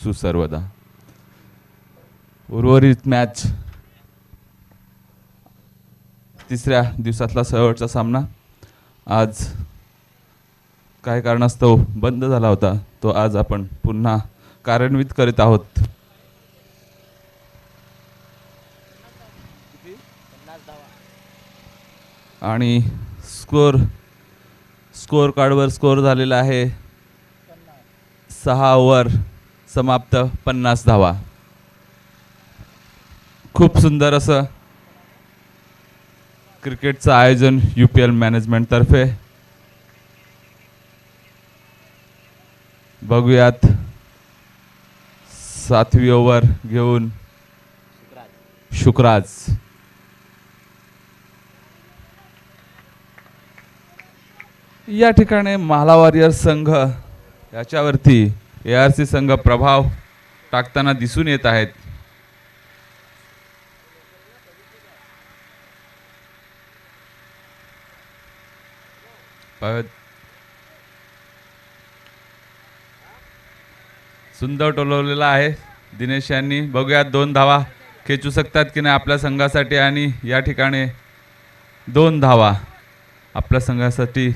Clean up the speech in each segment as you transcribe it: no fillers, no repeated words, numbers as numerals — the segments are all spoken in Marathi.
सुसर्वदा. उर्वरित मॅच तिसऱ्या दिवसातला शेवटचा सामना आज काही कारणास्तव बंद झाला होता, तो आज आपण पुन्हा कार्यान्वित करीत आहोत. आणि स्कोर कार्डवर स्कोर झालेला आहे 6 ओव्हर समाप्त 50 धावा. खूप सुंदर असं क्रिकेटचं आयोजन UPL मॅनेजमेंट तर्फे. बघूयात 7वी ओव्हर घेऊन शुकराज. या ठिकाणी माला वॉरियर संघ याच्यावरती ARC संघ प्रभाव टाकताना दिसून येत आहेत. सुंदर टोलवलेला आहे दिनेश यांनी. बघूयात 2 धावा खेचू शकतात की नाही आपल्या संघासाठी. आणि या ठिकाणी 2 धावा आपल्या संघासाठी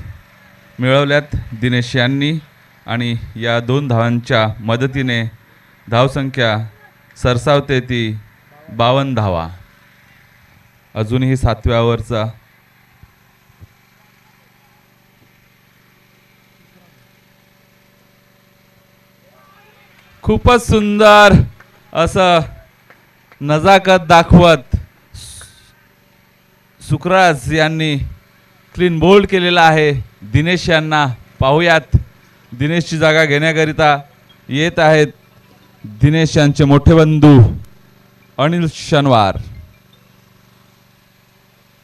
मिळवल्यात दिनेश यांनी. आणि या 2 धावांच्या मदतीने धावसंख्या सरसावते ती 52 धावा. अजूनही 7व्या ओव्हरचा खूपच सुंदर असं नजाकत दाखवत सुकराज यांनी क्लीन बोल्ड केलेला आहे दिनेश यांना. पाहूयात दिनेशची जागा घेण्याकरिता येत आहेत दिनेश यांचे मोठे बंधू अनिल शनवार.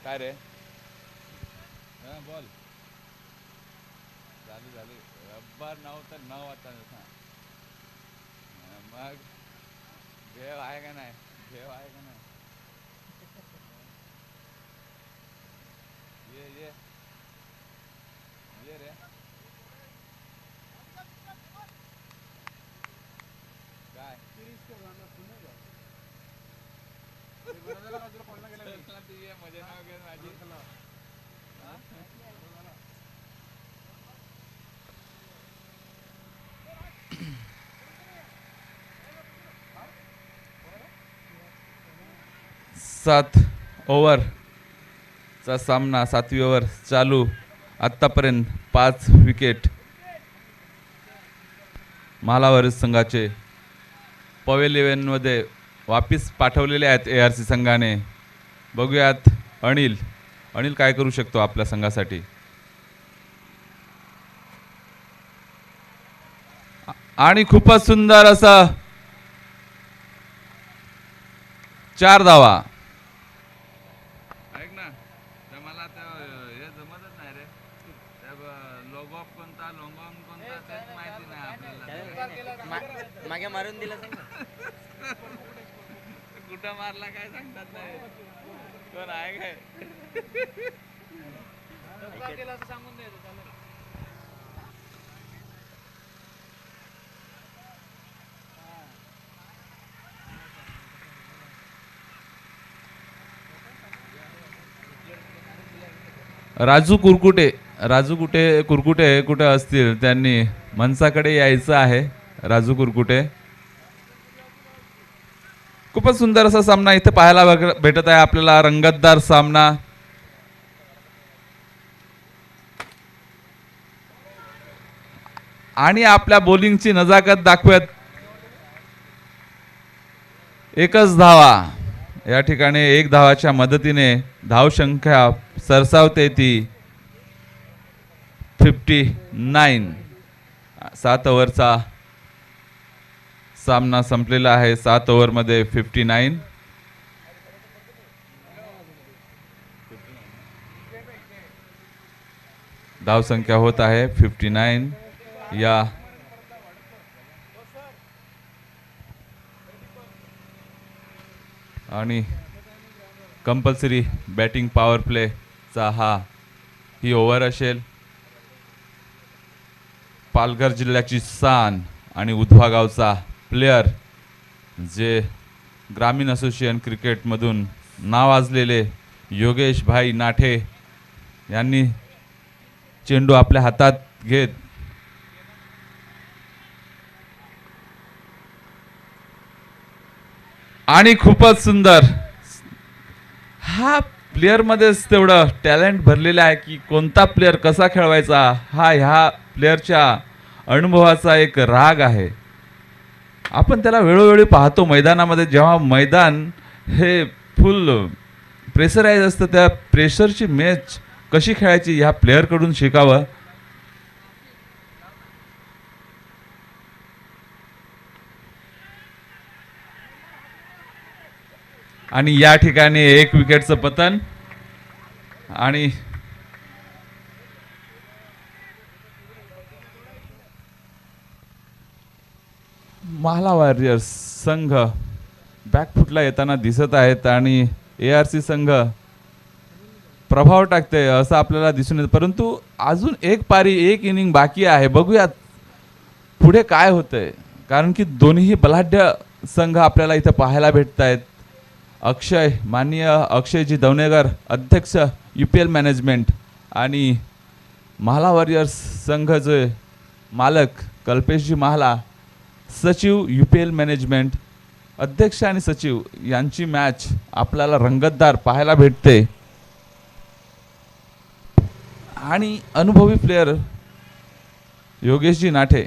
काय रे बोल. झाली रब्बर 9 तर 9 आता मग भेव आहे का नाही. भेव आहे का नाही. ये रे. काय मजा नाव घे माझी. सात ओव्हरचा सामना 7वी ओव्हर चालू. आत्तापर्यंत 5 विकेट माला वॉरियर संघाचे पवेल 11 मध्ये वापिस पाठवलेले आहेत ARC संघाने. बघूयात अनिल काय करू शकतो आपल्या संघासाठी. आणि खूपच सुंदर असं 4 धावा. ऐक ना मला हे जमतच नाही रे. लॉग ऑफ कोणता लॉंग ऑन कोणता तेच माहिती नाही आपल्याला. मागे मारून दिलं कुठं मारला काय सांगतात नाही. कोण आहे काय सांगून द्यायचं. राजू कुरकुटे कुठे असतील त्यांनी मनसाकडे यायचं आहे. राजू कुरकुटे. खूपच सुंदर असा सामना इथे पाहायला भेटत आहे आपल्याला. रंगतदार सामना. आणि आपल्या बॉलिंगची नजाकत दाखवत 1च धावा. या ठिकाणी 1 धावाच्या मदतीने धावसंख्या सरसावते ती 59. 7 ओव्हरचा सामना संपलेला आहे. 7 ओव्हरमध्ये 59. धावसंख्या होत आहे 59. या आणि कंपल्सरी बॅटिंग पॉवर प्लेचा ही ओव्हर असेल. पालघर जिल्ह्याची शान आणि उधवा गावचा प्लेयर जे ग्रामीण असोसिएशन क्रिकेटमधून नावाजलेले योगेश भाई नाठे यांनी चेंडू आपल्या हातात घेत आणि खूपच सुंदर, हा प्लेअरमध्येच तेवढं टॅलेंट भरलेलं आहे की कोणता प्लेअर कसा खेळवायचा हा ह्या प्लेअरच्या अनुभवाचा एक राग आहे. आपण त्याला वेळोवेळी पाहतो मैदानामध्ये, जेव्हा मैदान हे फुल प्रेशराईज असतं त्या प्रेशरची मॅच कशी खेळायची ह्या प्लेअरकडून शिकावं. आणि या ठिकाणी एक विकेटचं पतन आणि माला वॉरियर्स संघ बॅकफुटला येताना दिसत आहेत आणि ARC संघ प्रभाव टाकते असं आपल्याला दिसून येतं. परंतु अजून एक पारी, एक इनिंग बाकी आहे. बघूयात पुढे काय होतंय, कारण की दोन्ही बलाढ्य संघ आपल्याला इथं पाहायला भेटत आहेत. माननीय अक्षयजी दवणेकर, अध्यक्ष UPL मॅनेजमेंट, आणि माला वॉरियर्स संघाचे मालक कल्पेशजी माहला, सचिव UPL मॅनेजमेंट, अध्यक्ष आणि सचिव यांची मॅच आपल्याला रंगतदार पाहायला भेटते. आणि अनुभवी प्लेयर योगेशजी नाठे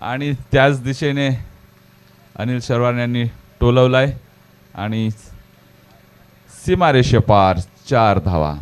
आणि त्याच दिशेने अनिल शर्वाण यांनी टोलवलाय आणि सीमारेषेपार 4 धावा.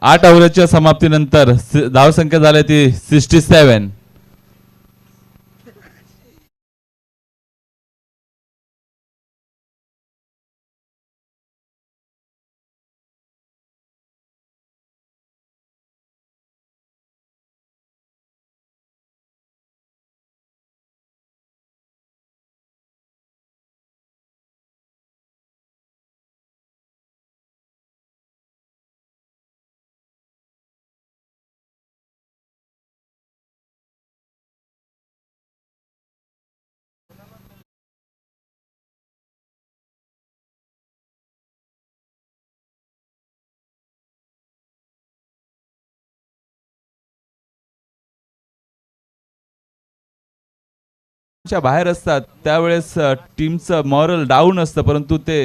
8 ओव्हरच्या समाप्तीनंतर धावसंख्या झाली ती 67. बाहेर असतात त्यावेळेस टीमचं मॉरल डाऊन असतं, परंतु ते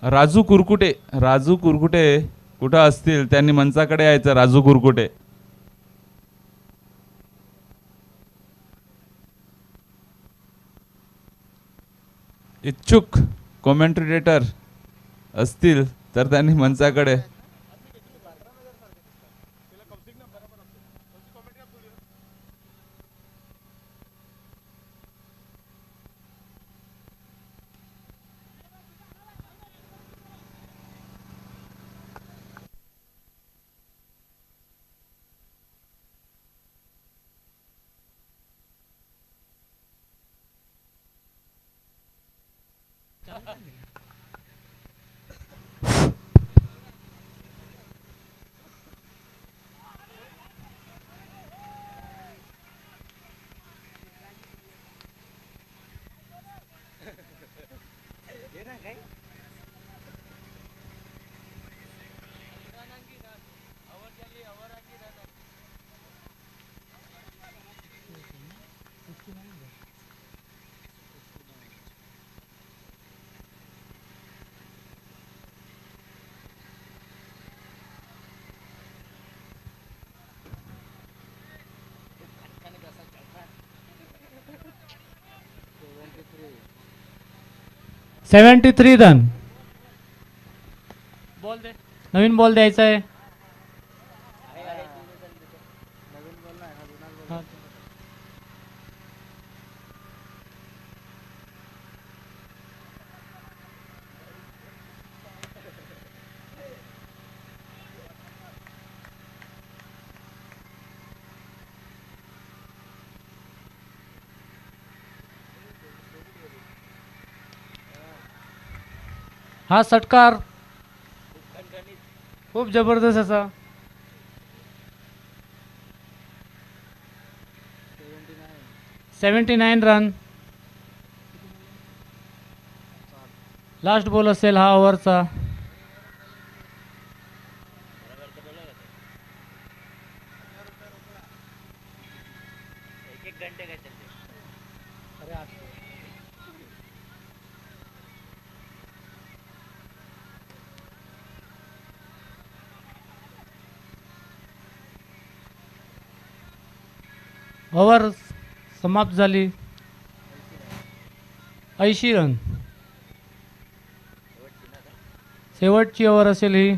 राजू कुरकुटे कुठं असतील त्यांनी मंचाकडे यायचं. राजू कुरकुटे इच्छुक कॉमेंटेटर असतील तर त्यांनी मंचाकडे. Seventy three run. बॉल दे, नवीन बॉल द्यायचा आहे. हा षटकार खूप जबरदस्त असा. 79 रन. लास्ट बॉल असेल हा ओव्हरचा. ओव्हर समाप्त झाली. 80 रन. शेवटची ओव्हर असेल ही.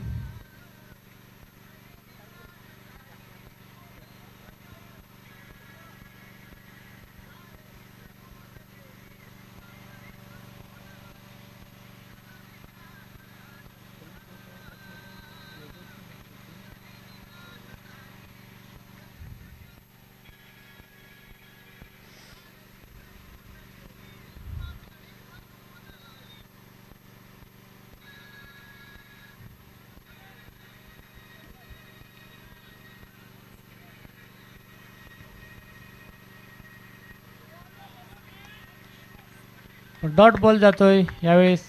डॉट बॉल जातोय यावेळेस.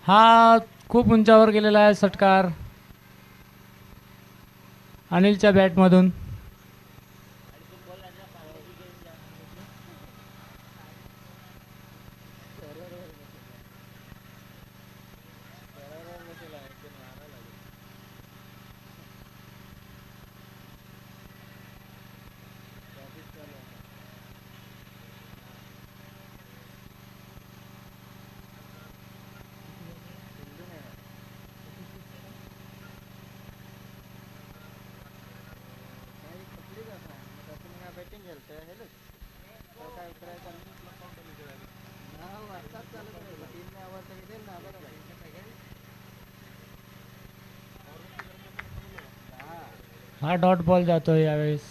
हा खूप उंचावर गेलेला आहे षटकार अनिलच्या बॅटमधून. हा डॉट बॉल जातोय यावेळेस.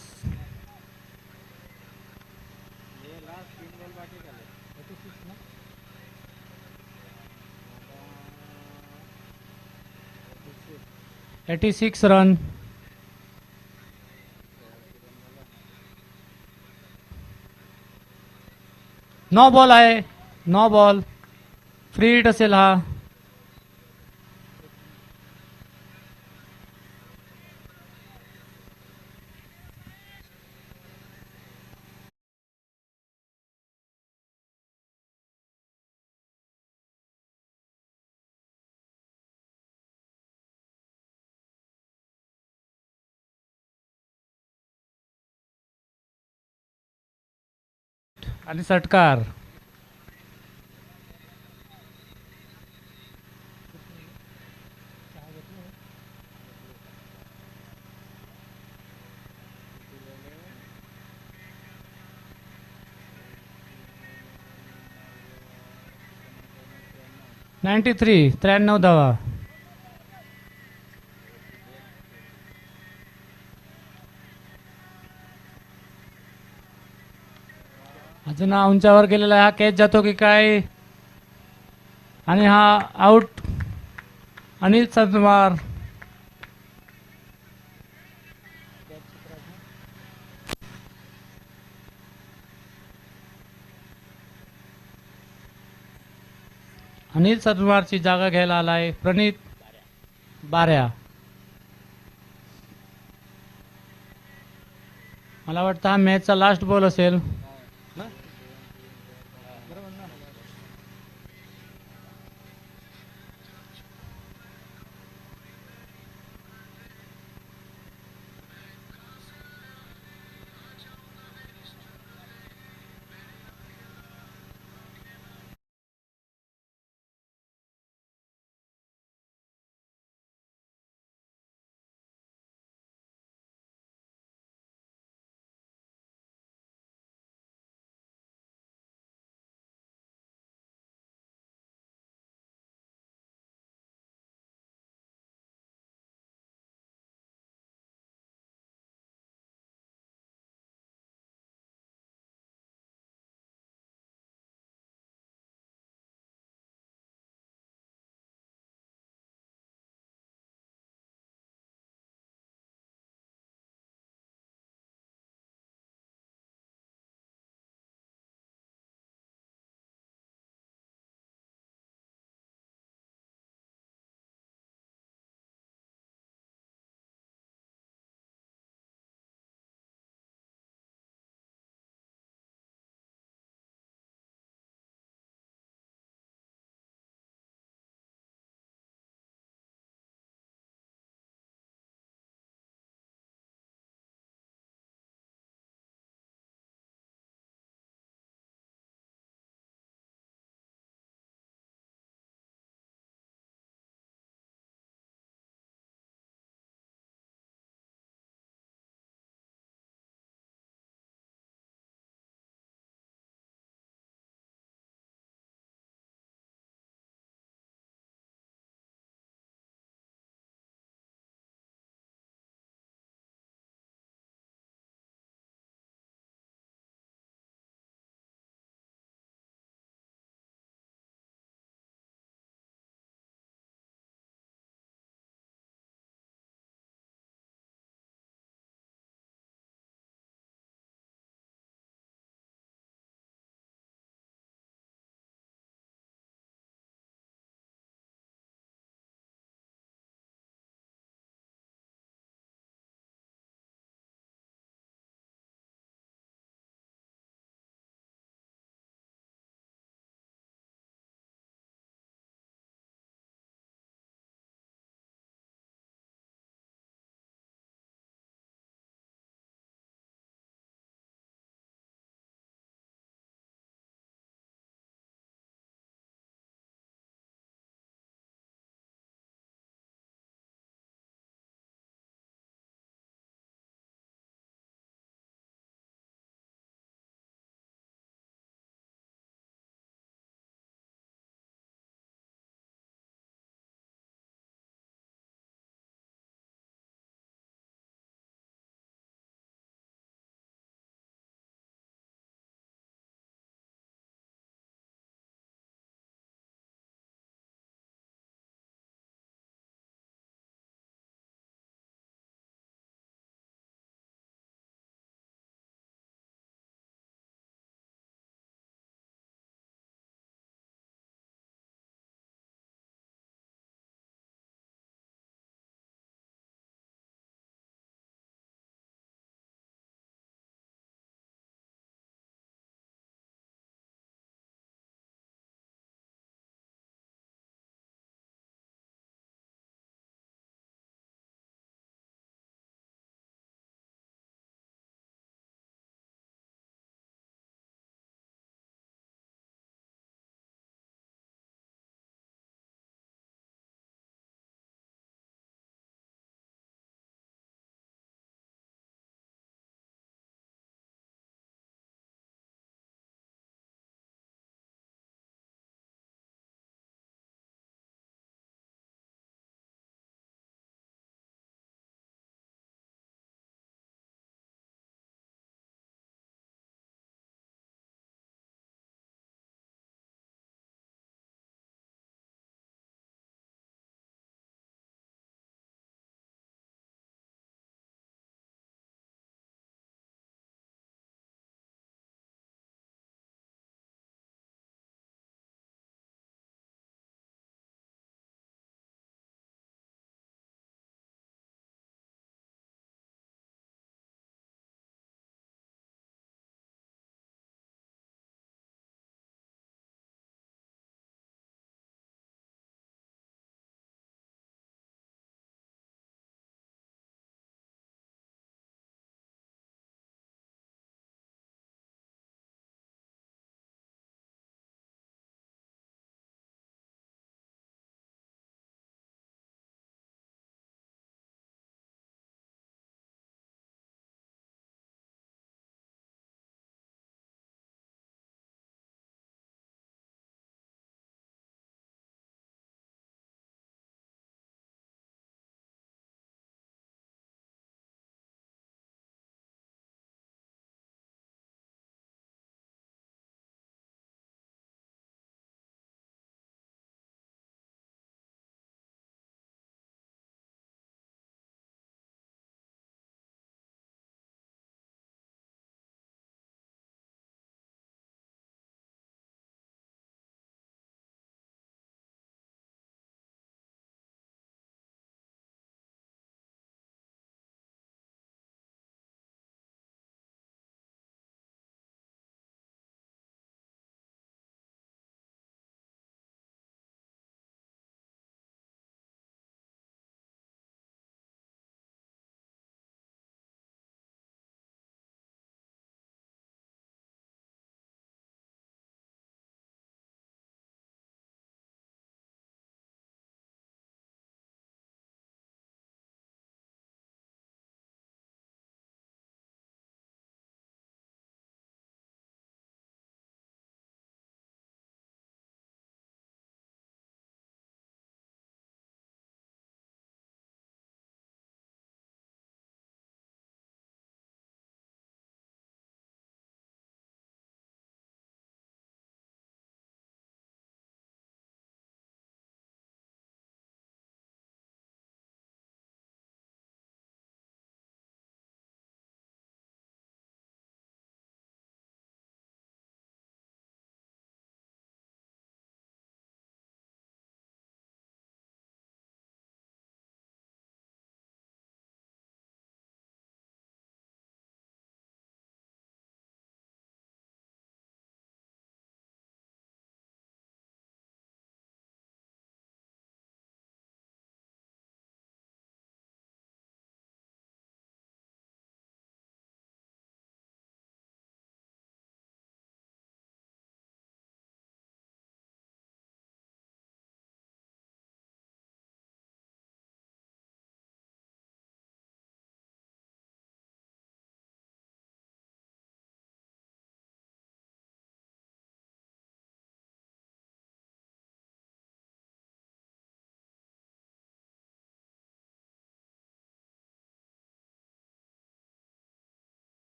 Eighty 86 run. नो बॉल आहे. No ball. फ्री हिट असेल हा. आणि षटकार. नाईन्टी 93 धावा. अजून हा उंचावर गेलेला आहे. हा कॅच जातो की काय. आणि हा आउट. अनिल सरदार. अनिल सरदारची जागा घ्यायला आलाय प्रणित बाऱ्या. मला वाटतं हा मॅचचा लास्ट बॉल असेल.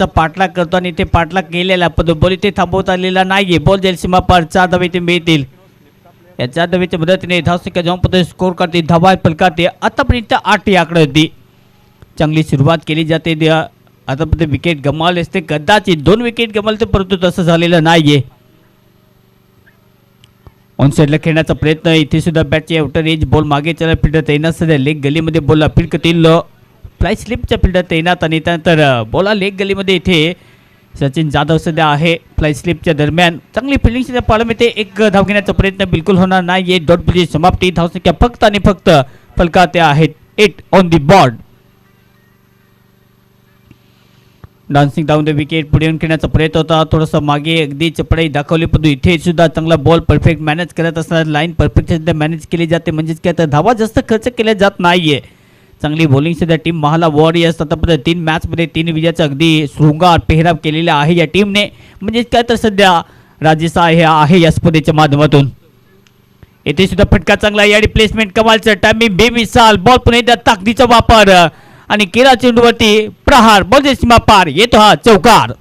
पाठलाग करतो आणि ते पाठलाग केलेला पण बॉल इथे थांबवता आलेला नाहीये. बॉल जाईल सीमा पार 4 धावा इथे मिळतील. या 4 धावेच्या मदतीने धावसंख्या जाऊन पद्धती स्कोर करते. धावा फलकाते आतापर्यंत 8 ही आकडे होती. चांगली सुरुवात केली जाते. आतापर्यंत विकेट गमावले असते कदाचित 2 विकेट गमावले तर परंतु तसं झालेलं नाहीये. ऑन साईडला खेळण्याचा प्रयत्न इथे सुद्धा बॅटचे आउटर एज बॉल मागे चला फिल्डर तैनात सध्या लेग गलीमध्ये बॉल अपील करतील. फ्लाय स्लिपच्या फिल्डर तैनात आणि त्यानंतर बॉल लेग गलीमध्ये इथे सचिन जाधव सध्या आहे. फ्लाय स्लिपच्या दरम्यान चांगली फिल्डिंग सध्या पाहायला मिळते. एक धाव घेण्याचा प्रयत्न बिलकुल होणार नाही. डॉट बॉलची समाप्ती. धावसंख्या फक्त आणि फक्त फलकाते आहेत 8 on the board. Dancing down the wicket पुढे येऊन खेळण्याचा प्रयत्न होता. थोडंसं मागे अगदी चपळाई दाखवली परंतु इथे सुद्धा चांगला बॉल परफेक्ट मॅनेज करत असताना लाईन परफेक्ट सध्या मॅनेज केली जाते. म्हणजेच काय तर धावा जास्त खर्च केल्या जात नाहीये. चांगली बॉलिंग सध्या टीम महाला वॉरियर्स आतापर्यंत 3 मॅचमध्ये 3 विजयाचा अगदी शृंगार पेहराव केलेला आहे या टीमने. म्हणजेच काय तर सध्या राजेसा आहे या स्पर्धेच्या माध्यमातून. येथे सुद्धा फटका चांगला याडी प्लेसमेंट कमालचं टायमिंग बेमिसाल बॉल पुन्हा एकदा ताकदीचा वापर आणि केला चेंडूवरती प्रहार बॉल सीमा पार येतो हा चौकार.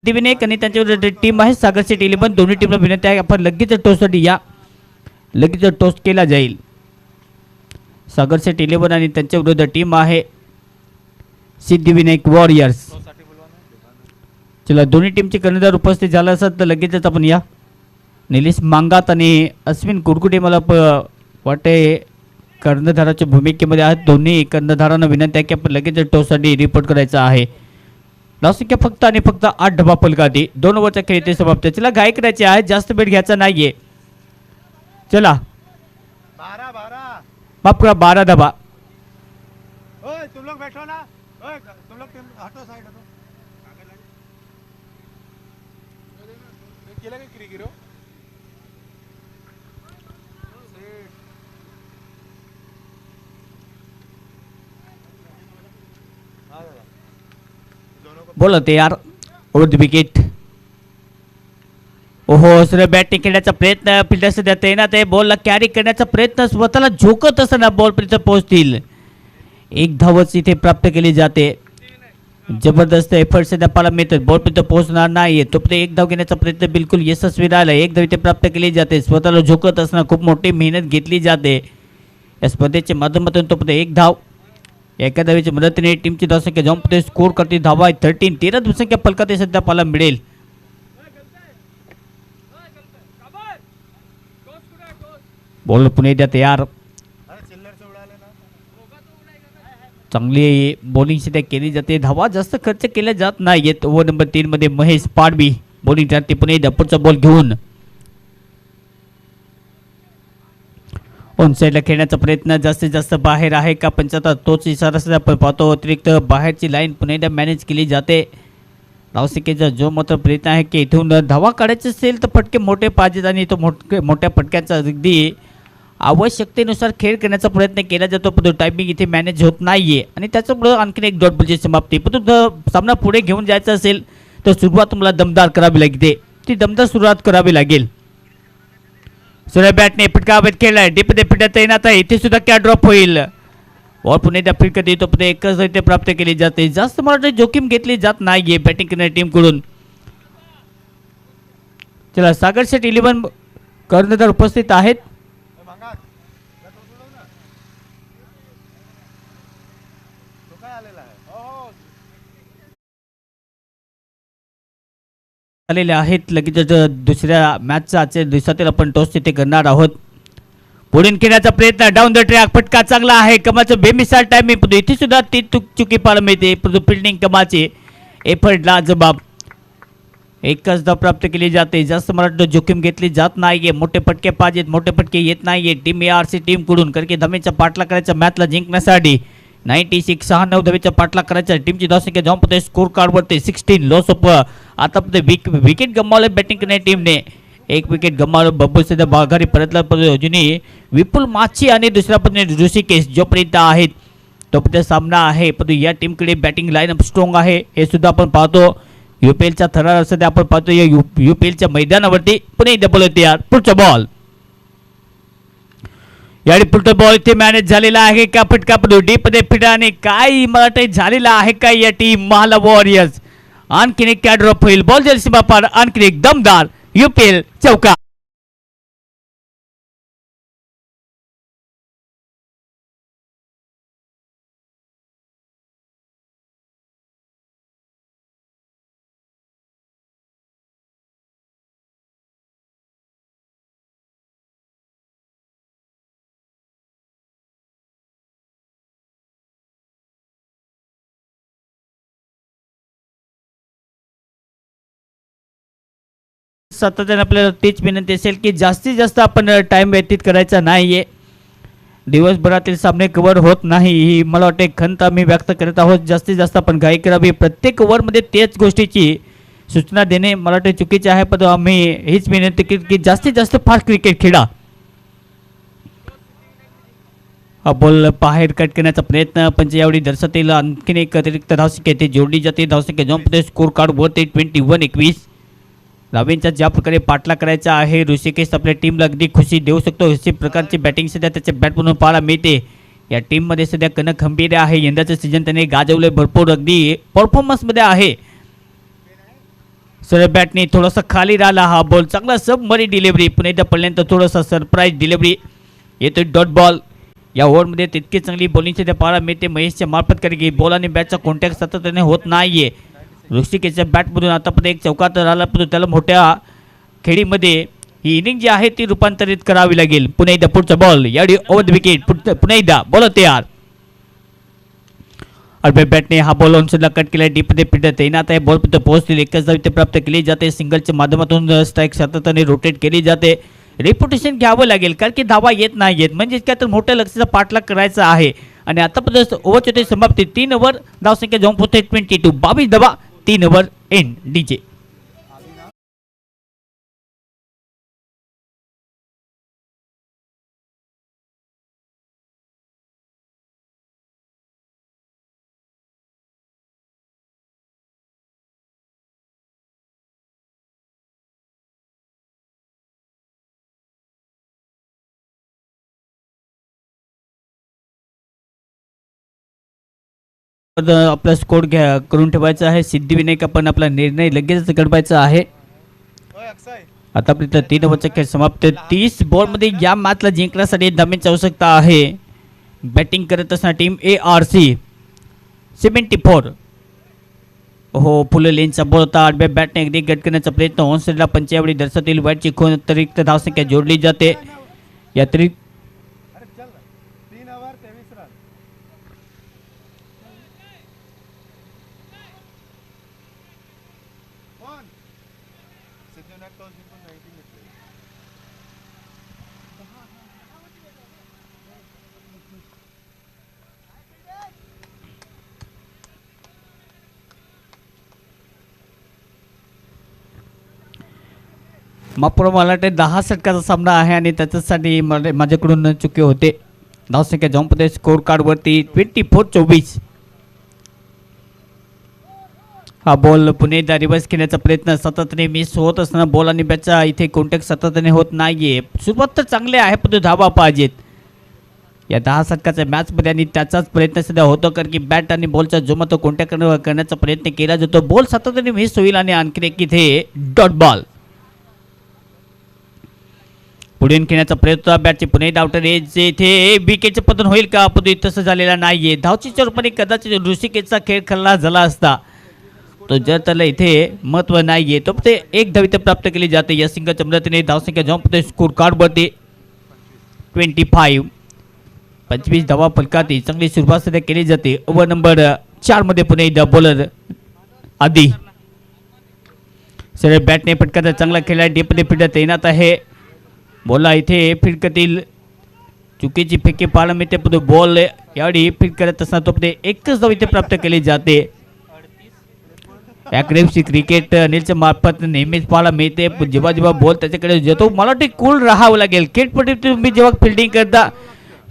दिविनेक आणि त्यांच्यावर टीम आहे सागर सिटी 11. दोन्ही टीमला विनंती आहे आपण लगेच टॉससाठी या. लगेच टॉस केला जाईल. सागर सिटी 11 आणि त्यांच्या विरुद्ध टीम आहे सिद्धिविनायक वॉरियर्स. चला दोन्ही टीमचे कर्णधार उपस्थित झाला असत तर लगेचच आपण या. निलेश मांगात आणि अश्विन कुरकुटे मला वाटते कर्णधाराच्या भूमिकेमध्ये आहेत. दोन्ही कर्णधारांना विनंती आहे की आपण लगेच टॉससाठी रिपोर्ट करायचा आहे. धावसंख्या फक्त आणि फक्त 8 धावा फलकाते. 2 ओव्हरचा खेळ इथे समाप्त. चला घाई करायची आहे. जास्त बेट घ्यायचा नाहीये. चला 12 माफ करा 12 धावा. ओए तुम लोग बैठो ना. ओए तुम लोग हटो साइड हटो. केला काय क्रिकेट हो. बोला ते यार ओव्हर द विकेट. ओहो सर बॅटिंग खेळण्याचा प्रयत्न फिल्डर सध्या तैनात आहे. बॉलला कॅरी करण्याचा प्रयत्न स्वतःला झोकत असताना बॉल पर्यंत पोहोचतील. 1 धावच इथे प्राप्त केली जाते. जबरदस्त एफर्ट सध्या पाहायला मिळतात. बॉल पर्यंत पोहोचणार नाही. तो पर्यंत 1 धाव घेण्याचा प्रयत्न बिलकुल यशस्वी राहिला. 1 धाव इथे प्राप्त केली जाते. स्वतःला झोकत असताना खूप मोठी मेहनत घेतली जाते या स्पर्धेच्या माध्यमातून. तो पर्यंत 1 धाव. एका धावेच्या मदतीने टीमची धावसंख्या जाऊन पुढे स्कोर करते. धावा 13 धावसंख्या फलकात सध्या पाहायला मिळेल. बॉल पुन्हा एकदा तयार. चांगली बॉलिंग सध्या केली जाते. धावा जास्त खर्च केल्या जात नाहीत. ओव्हर नंबर 3 मध्ये महेश पाडवी बॉलिंग करते. पुन्हा एकदा पुढचा बॉल घेऊन ऑन साईडला खेळण्याचा प्रयत्न जास्तीत जास्त बाहेर आहे का 75 तोच इशारा सध्या आपण पाहतो. अतिरिक्त बाहेरची लाईन पुन्हा एकदा मॅनेज केली जाते. धावसंख्येचा जो मात्र प्रयत्न आहे की इथून धावा काढायचे असेल तर फटके मोठे पाहिजेत आणि तो मोठ्या फटक्यांचा अगदी आवश्यकतेनुसार खेळ करण्याचा प्रयत्न केला जातो. पण टायमिंग इथे मॅनेज होत नाहीये आणि त्याच्यामुळे आणखीन एक डॉट बॉलची समाप्ती. पण सामना पुढे घेऊन जायचा असेल तर सुरुवात तुम्हाला दमदार करावी लागते. ती दमदार सुरुवात करावी लागेल. सुरेश बॅटने फटकावत खेळलाय. डीपमध्ये फिल्डर तैनात आहे. इथे सुद्धा क्या ड्रॉप होईल. बॉल पुन्हा त्या फिल्ड येतो पण एकच इथे प्राप्त केली जाते. जास्त मला जोखीम घेतली जात नाहीये बॅटिंग करणाऱ्या टीमकडून. चला सागर शेट 11 कर्णधार उपस्थित आहेत. आलेले आहेत. लगेच दुसऱ्या मॅचचा आजच्या दिवसातील आपण टॉस तिथे करणार आहोत. पुढील खेळण्याचा प्रयत्न डाऊन द ट्रॅक. फटका चांगला आहे. कमाचं बेमिसाल टायमिंग. इथे सुद्धा ती चुकी पाहायला मिळते. फिल्डिंग कमाची एफर्टला जबाब. एकच धाव प्राप्त केली जाते. जास्त मला वाटतं जोखीम घेतली जात नाहीये. मोठे फटके पाहिजेत, मोठे फटके येत नाहीये टीम ARC टीम कडून, कारण की धावेचा पाठलाग करायचा मॅचला जिंकण्यासाठी. 96 धावेचा पाठलाग करायचा टीमची धावसंख्या जाऊन पडते स्कोर कार्डवरती 16 लॉस ऑफ. आतापर्यंत विकेट गमावलं बॅटिंग करणाऱ्या टीमने. एक विकेट गमावलं. बब्बू सध्या माघारी परतला. अजूनही विपुल माची आणि दुसऱ्या पद्धतीने ऋषिकेश जोपर्यंत आहेत तोपर्यंत सामना आहे. परंतु या टीमकडे बॅटिंग लाईनअप स्ट्रॉंग आहे हे सुद्धा आपण पाहतो. UPLचा थरार सध्या आपण पाहतो या UPLच्या मैदानावरती. पुणे डबल तयार. पुढचा बॉल यावेळी पुढचा बॉल इथे मॅनेज झालेला आहे का फटका पडू डीप मध्ये फिटाने काय मला काही झालेला आहे का या टीम महाला वॉरियर्स. आणखीन एक कॅड ड्रॉप होईल. बॉल जल सीमा पार. आणखीन एक दमदार UPL चौका. सातत्याने आपल्याला तीच विनंती असेल की जास्तीत जास्त आपण टाइम व्यतीत करायचा नाहीये. दिवसभरातील सामने कव्हर होत नाही ही मला वाटते खंत आम्ही व्यक्त करत आहोत. जास्तीत जास्त आपण घाई करावी. प्रत्येक ओव्हरमध्ये तेच गोष्टीची सूचना देणे मला वाटते चुकीचे आहे. पण आम्ही हीच विनंती केली की जास्तीत जास्त फास्ट क्रिकेट खेळा. हा बॉल बाहेर कट करण्याचा प्रयत्न पण यावेळी दर्शवतील. आणखीन एक अतिरिक्त धावसंख्या ते जोडली जाते. धावसंख्या जाऊन स्कोर कार्ड वरती 21-21. धावेंचा ज्या प्रकारे पाठलाग करायचा आहे ऋषिकेश आपल्या टीमला अगदी खुशी देऊ शकतो. अशी प्रकारची बॅटिंग सध्या त्याच्या बॅटमधून पाहायला मिळते. या टीममध्ये सध्या कणक खंबीर आहे. यंदाचं सीझन त्याने गाजवले भरपूर. अगदी परफॉर्मन्समध्ये आहे. सरळ बॅटने थोडासा खाली राहिला हा बॉल. चांगला सबमरी डिलिव्हरी. पुन्हा एकदा पडल्यानंतर थोडासा सरप्राईज डिलिव्हरी येतोय डॉट बॉल. या ओव्हरमध्ये तितकी चांगली बॉलिंग सध्या पाहायला मिळते महेशच्या मार्फत, कारण की बॉल आणि बॅटचा कॉन्टॅक्ट सातत्याने होत नाहीये. ऋषिकेशच्या बॅटमधून आतापर्यंत एक चौकात राहिला पण त्याला मोठ्या खेळीमध्ये ही इनिंग जी आहे ती रूपांतरित करावी लागेल. पुन्हा एकदा पुढचा बॉल यावेळी ओव्हर द विकेट. पुन्हा एकदा बॉल तयार. अल्बे बॅटने हा बॉल ऑनसरला कट केला. डीपमध्ये पिटत तैनात आहे. बॉल पर्यंत पोहोचतील. एकच धाव इथे प्राप्त केली जाते. सिंगलच्या माध्यमातून स्ट्राईक सातत्याने रोटेट केली जाते. रेप्युटेशन घ्यावं लागेल कारण की धावा येत नाहीयेत. म्हणजेच काय तर मोठ्या लक्षाचा पाठलाग करायचा आहे. आणि आतापर्यंत ओव्हरची समाप्ती 3 ओव्हर. धावसंख्या जाऊन पोहोचते 22. 22 धावा 3 ओव्हर एंड डीजे. आपला स्कोर करून ठेवायचा आहे. सिद्धिविनायक आपण आपला निर्णय लगेच घडवायचा आहे. ओय अक्षय आतापर्यंत 3 ओव्हरचा खेळ समाप्त. 30 बॉलमध्ये या मॅचला जिंकण्यासाठी धावेंची आवश्यकता आहे. बॅटिंग करत असणारी टीम ARC 74. हो फुल लेनचा बॉल होता. आडव्या बॅटने अगदी गट करण्याचा प्रयत्न. ऑनसाइडला पंच यावेळी दर्शवतील. वाईटची खून अतिरिक्त धावसंख्या जोडली जाते. या अतिरिक्त अरे चल 3 ओव्हर 23 रन. कोण सिद्धविनायक टॉस जिंकून 19 घेतले. मापुरा मला वाटते 10 षटकाचा सामना आहे आणि त्याच्यासाठी माझ्याकडून चुकी होते. धावसंख्या जाऊन स्कोर कार्डवरती 24-24. हा बॉल पुन्हा एकदा रिव्हर्स खेळण्याचा प्रयत्न सातत्याने मिस होत असताना बॉल आणि बॅटचा इथे कॉन्टॅक्ट सातत्याने होत नाहीये. सुरुवात तर चांगली आहे पण धावा पाहिजेत या 10 षटकाच्या मॅचमध्ये आणि त्याचाच प्रयत्न सध्या होतो, कारण की बॅट आणि बॉलचा जोमात कॉन्टॅक्ट करण्याचा प्रयत्न केला जातो. बॉल सातत्याने मिस होईल आणि आणखी एक इथे डॉट बॉल. पुढे खेळण्याचा प्रयत्न. बॅटचे पुणे डाउटर इथे विकेटचे पतन होईल का? पण तसं झालेला नाहीये. धावचीच्या रूपाने कदाचित ऋषिकेशचा खेळ खेळला झाला असता तो जर त्याला इथे महत्व नाहीये तो ते एक धाव इथे प्राप्त केली जाते. या सिंगलच्या मदतीने धावसंख्या जाऊन स्कोर कार्डवरती 25. 25 धावा फलकाती चांगली सुरुवात सध्या केली जाते. ओव्हर नंबर 4 मध्ये पुणे एकदा बॉलर आधी सर बॅटने फटका चांगला खेळला डीपमध्ये फिल्डर तैनात आहे. बॉलला इथे फिरकतील चुकीची फेकी पाहायला मिळते पण बॉल यावेळी फिट करत असताना तो एकच धाव इथे प्राप्त केली जाते. ॲग्रेसिव्ह क्रिकेट अनिलच्या मार्फत नेहमीच पाहायला मिळते. जेव्हा जेव्हा बॉल त्याच्याकडे येतो मला वाटते कूल राहावं लागेल. खेळपट्टी तुम्ही जेव्हा फिल्डिंग करता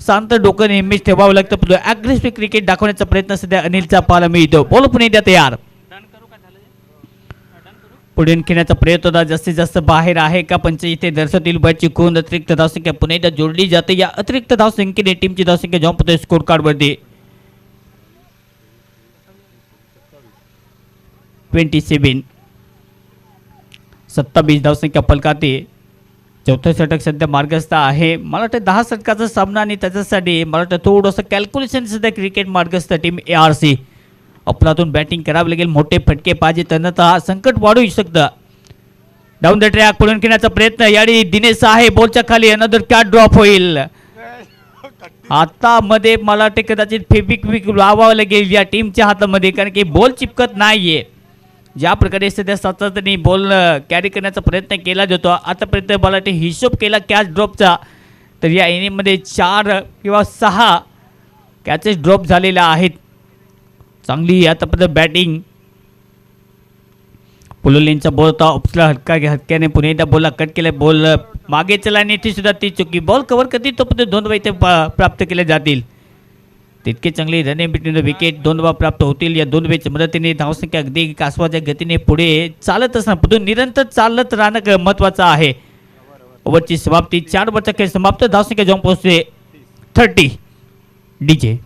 शांत डोकं नेहमीच ठेवावं लागतं. पण ॲग्रेसिव्ह क्रिकेट दाखवण्याचा प्रयत्न सध्या अनिलचा पाहायला मिळतो. बॉल पुणे द्या तयार. पुढे खेळण्याचा प्रयत्न होता जास्तीत जास्त बाहेर आहे का पंच इथे दर्शवतील बॅटची खून अतिरिक्त धावसंख्या पुन्हा एकदा जोडली जाते. या अतिरिक्त धावसंख्येने टीमची धावसंख्या जाऊन पोहोचते स्कोर कार्ड वरती 27. 27 धावसंख्या फलकाते. चौथं षटक सध्या मार्गस्थ आहे. मला वाटतं 10 षटकाचा सामना आणि त्याच्यासाठी मला वाटतं थोडंसं कॅल्क्युलेशन सध्या क्रिकेट मार्गस्थ टीम ARC आपलातून बॅटिंग करावे लागेल. मोठे फटके पाहिजे तर संकट वाढू शकतं. डाऊन द ट्रॅक पुढून खेळण्याचा प्रयत्न याडी दिनेश आहे बॉलच्या खाली अनदर कॅट ड्रॉप होईल. हातामध्ये मला वाटते कदाचित फेविक्विक लावावं लागेल या टीमच्या हातामध्ये कारण की बॉल चिपकत नाहीये. ज्या प्रकारे सध्या सातत्याने बॉल कॅरी करण्याचा प्रयत्न केला जातो आतापर्यंत मला वाटते हिशोब केला कॅच ड्रॉपचा तर या इनिंगमध्ये 4 किंवा 6 कॅचेस ड्रॉप झालेल्या आहेत. चांगली आतापर्यंत बॅटिंग पुलोलींचा बॉल होता उपसला हटक्याने पुणे एकदा बॉलला कट केला. बॉल मागे चला आणि ती सुद्धा ती चुकी बॉल कव्हर करतील तो पण 2 इथे प्राप्त केले जातील. तितके चांगली रनिंग बिटवीन द विकेट 2 प्राप्त होतील. या 2 मदतीने धावसंख्या अगदी कासवाच्या गतीने पुढे चालत असणार पुढे निरंतर चालत राहणं महत्वाचं आहे. ओव्हरची समाप्ती 4 ओव्हरचा खेळ समाप्त. धावसंख्या जाऊन पोहोचते 30. DJ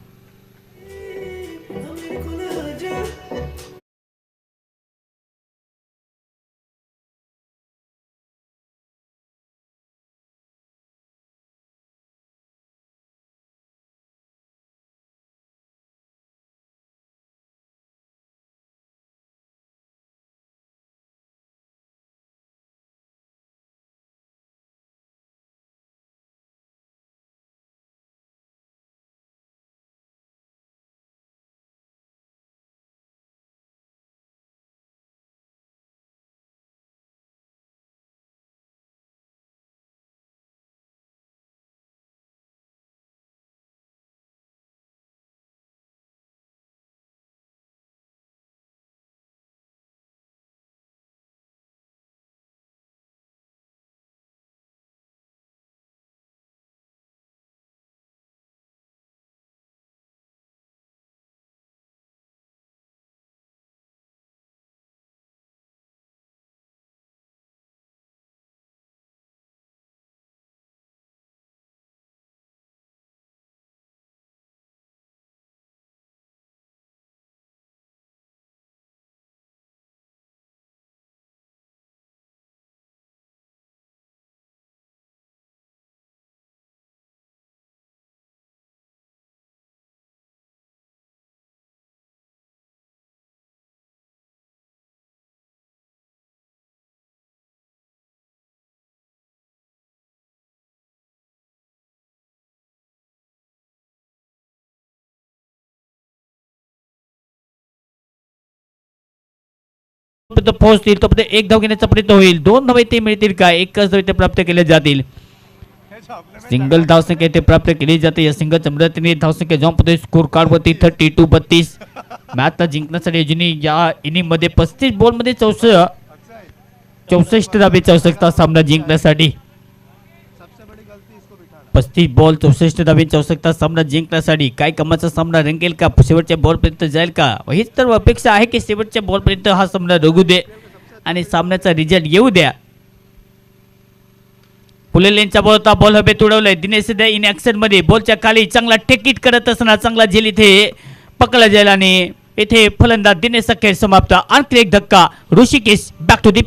पोहोचतील तो एक धाव घेण्याचा प्रयत्न होईल. 2 धाव इथे मिळतील का एकच धाव इथे प्राप्त केले जातील. सिंगल धावसंख्या इथे प्राप्त केली जाते. या सिंगलच्या मदतीने धावसंख्या जाऊन पोहोचते स्कोर कार्ड वरती 32-32. मॅच जिंकण्यासाठी अजूनही या इनिंग मध्ये 35 बॉल मध्ये 64 धावेची आवश्यकता सामना जिंकण्यासाठी. 35 बॉल 64 धावेची आवश्यकता सामना जिंकण्यासाठी. काय कामाचा सामना रंगेल का शेवटच्या बॉल पर्यंत जाईल का हीच तर अपेक्षा आहे की शेवटच्या बॉल पर्यंत हा सामना रंगू दे आणि सामन्याचा रिझल्ट येऊ द्या. पुलेलेंचा बॉल होता बॉल हवेत उडवलाय. दिनेश सध्या इन ऍक्शन मध्ये बॉलच्या खाली चांगला टेकिट करत असताना चांगला झेल इथे पकडला जाईल आणि इथे फलंदाज दिनेश खेळ समाप्त. आणखी एक धक्का ऋषिकेश बॅक टू दी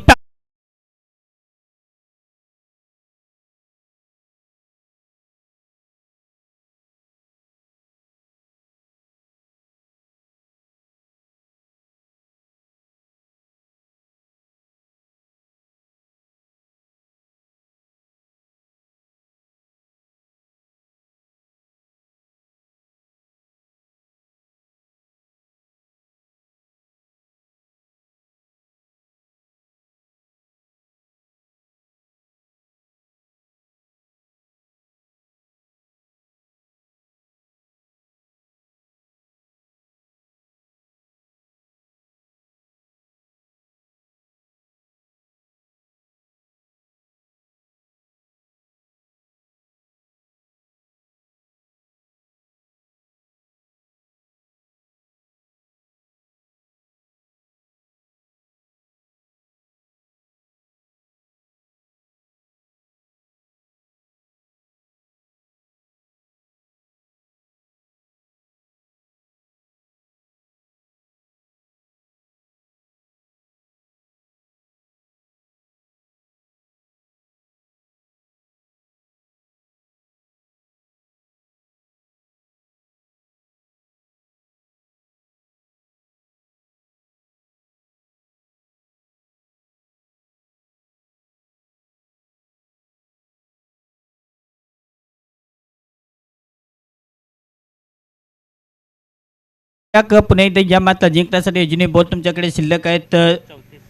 पुन्हा एकदा या मॅचला जिंकण्यासाठी अजूनही बॉल तुमच्याकडे शिल्लक आहेत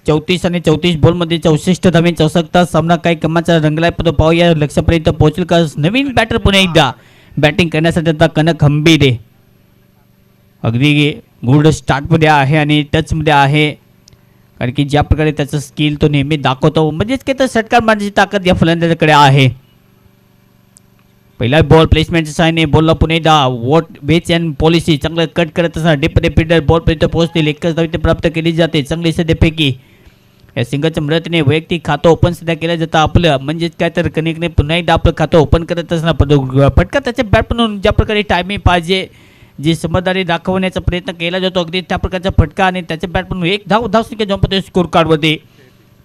34 आणि 34 बॉलमध्ये 64 धावांची आवश्यकता. सामना काही कमाचा रंगलाय पण पाहूया लक्ष्यापर्यंत पोहोचेल का. नवीन बॅटर पुन्हा एकदा बॅटिंग करण्यासाठी आता कनक खंबीर आहे. अगदी गुड स्टार्टमध्ये आहे आणि टचमध्ये आहे, कारण की ज्या प्रकारे त्याचं स्किल तो नेहमी दाखवतो, म्हणजेच की तर षटकार मारण्याची ताकद या फलंदाजाकडे आहे. पहिला बॉल प्लेसमेंटच्या साहाय्याने बॉलला पुन्हा एकदा वेच अँड पॉलिसी चांगलं कट करत असताना डीपमध्ये फिल्डर बॉलपर्यंत पोहोचतील. एकच धाव इथे प्राप्त केली जाते. चांगली सध्यापैकी या सिंगलच्या मदतीने वैयक्तिक खातं ओपन सध्या केलं जातं आपलं, म्हणजेच काय तर कनेक्टने पुन्हा एकदा आपलं खातं ओपन करत असताना फटका त्याच्या बॅट म्हणून ज्या प्रकारे टायमिंग पाहिजे, जी समजदारी दाखवण्याचा प्रयत्न केला जातो, अगदी त्या प्रकारचा फटका आणि त्याच्या बॅट म्हणून एक धावसंख्या जॉन पते स्कोर कार्डवरती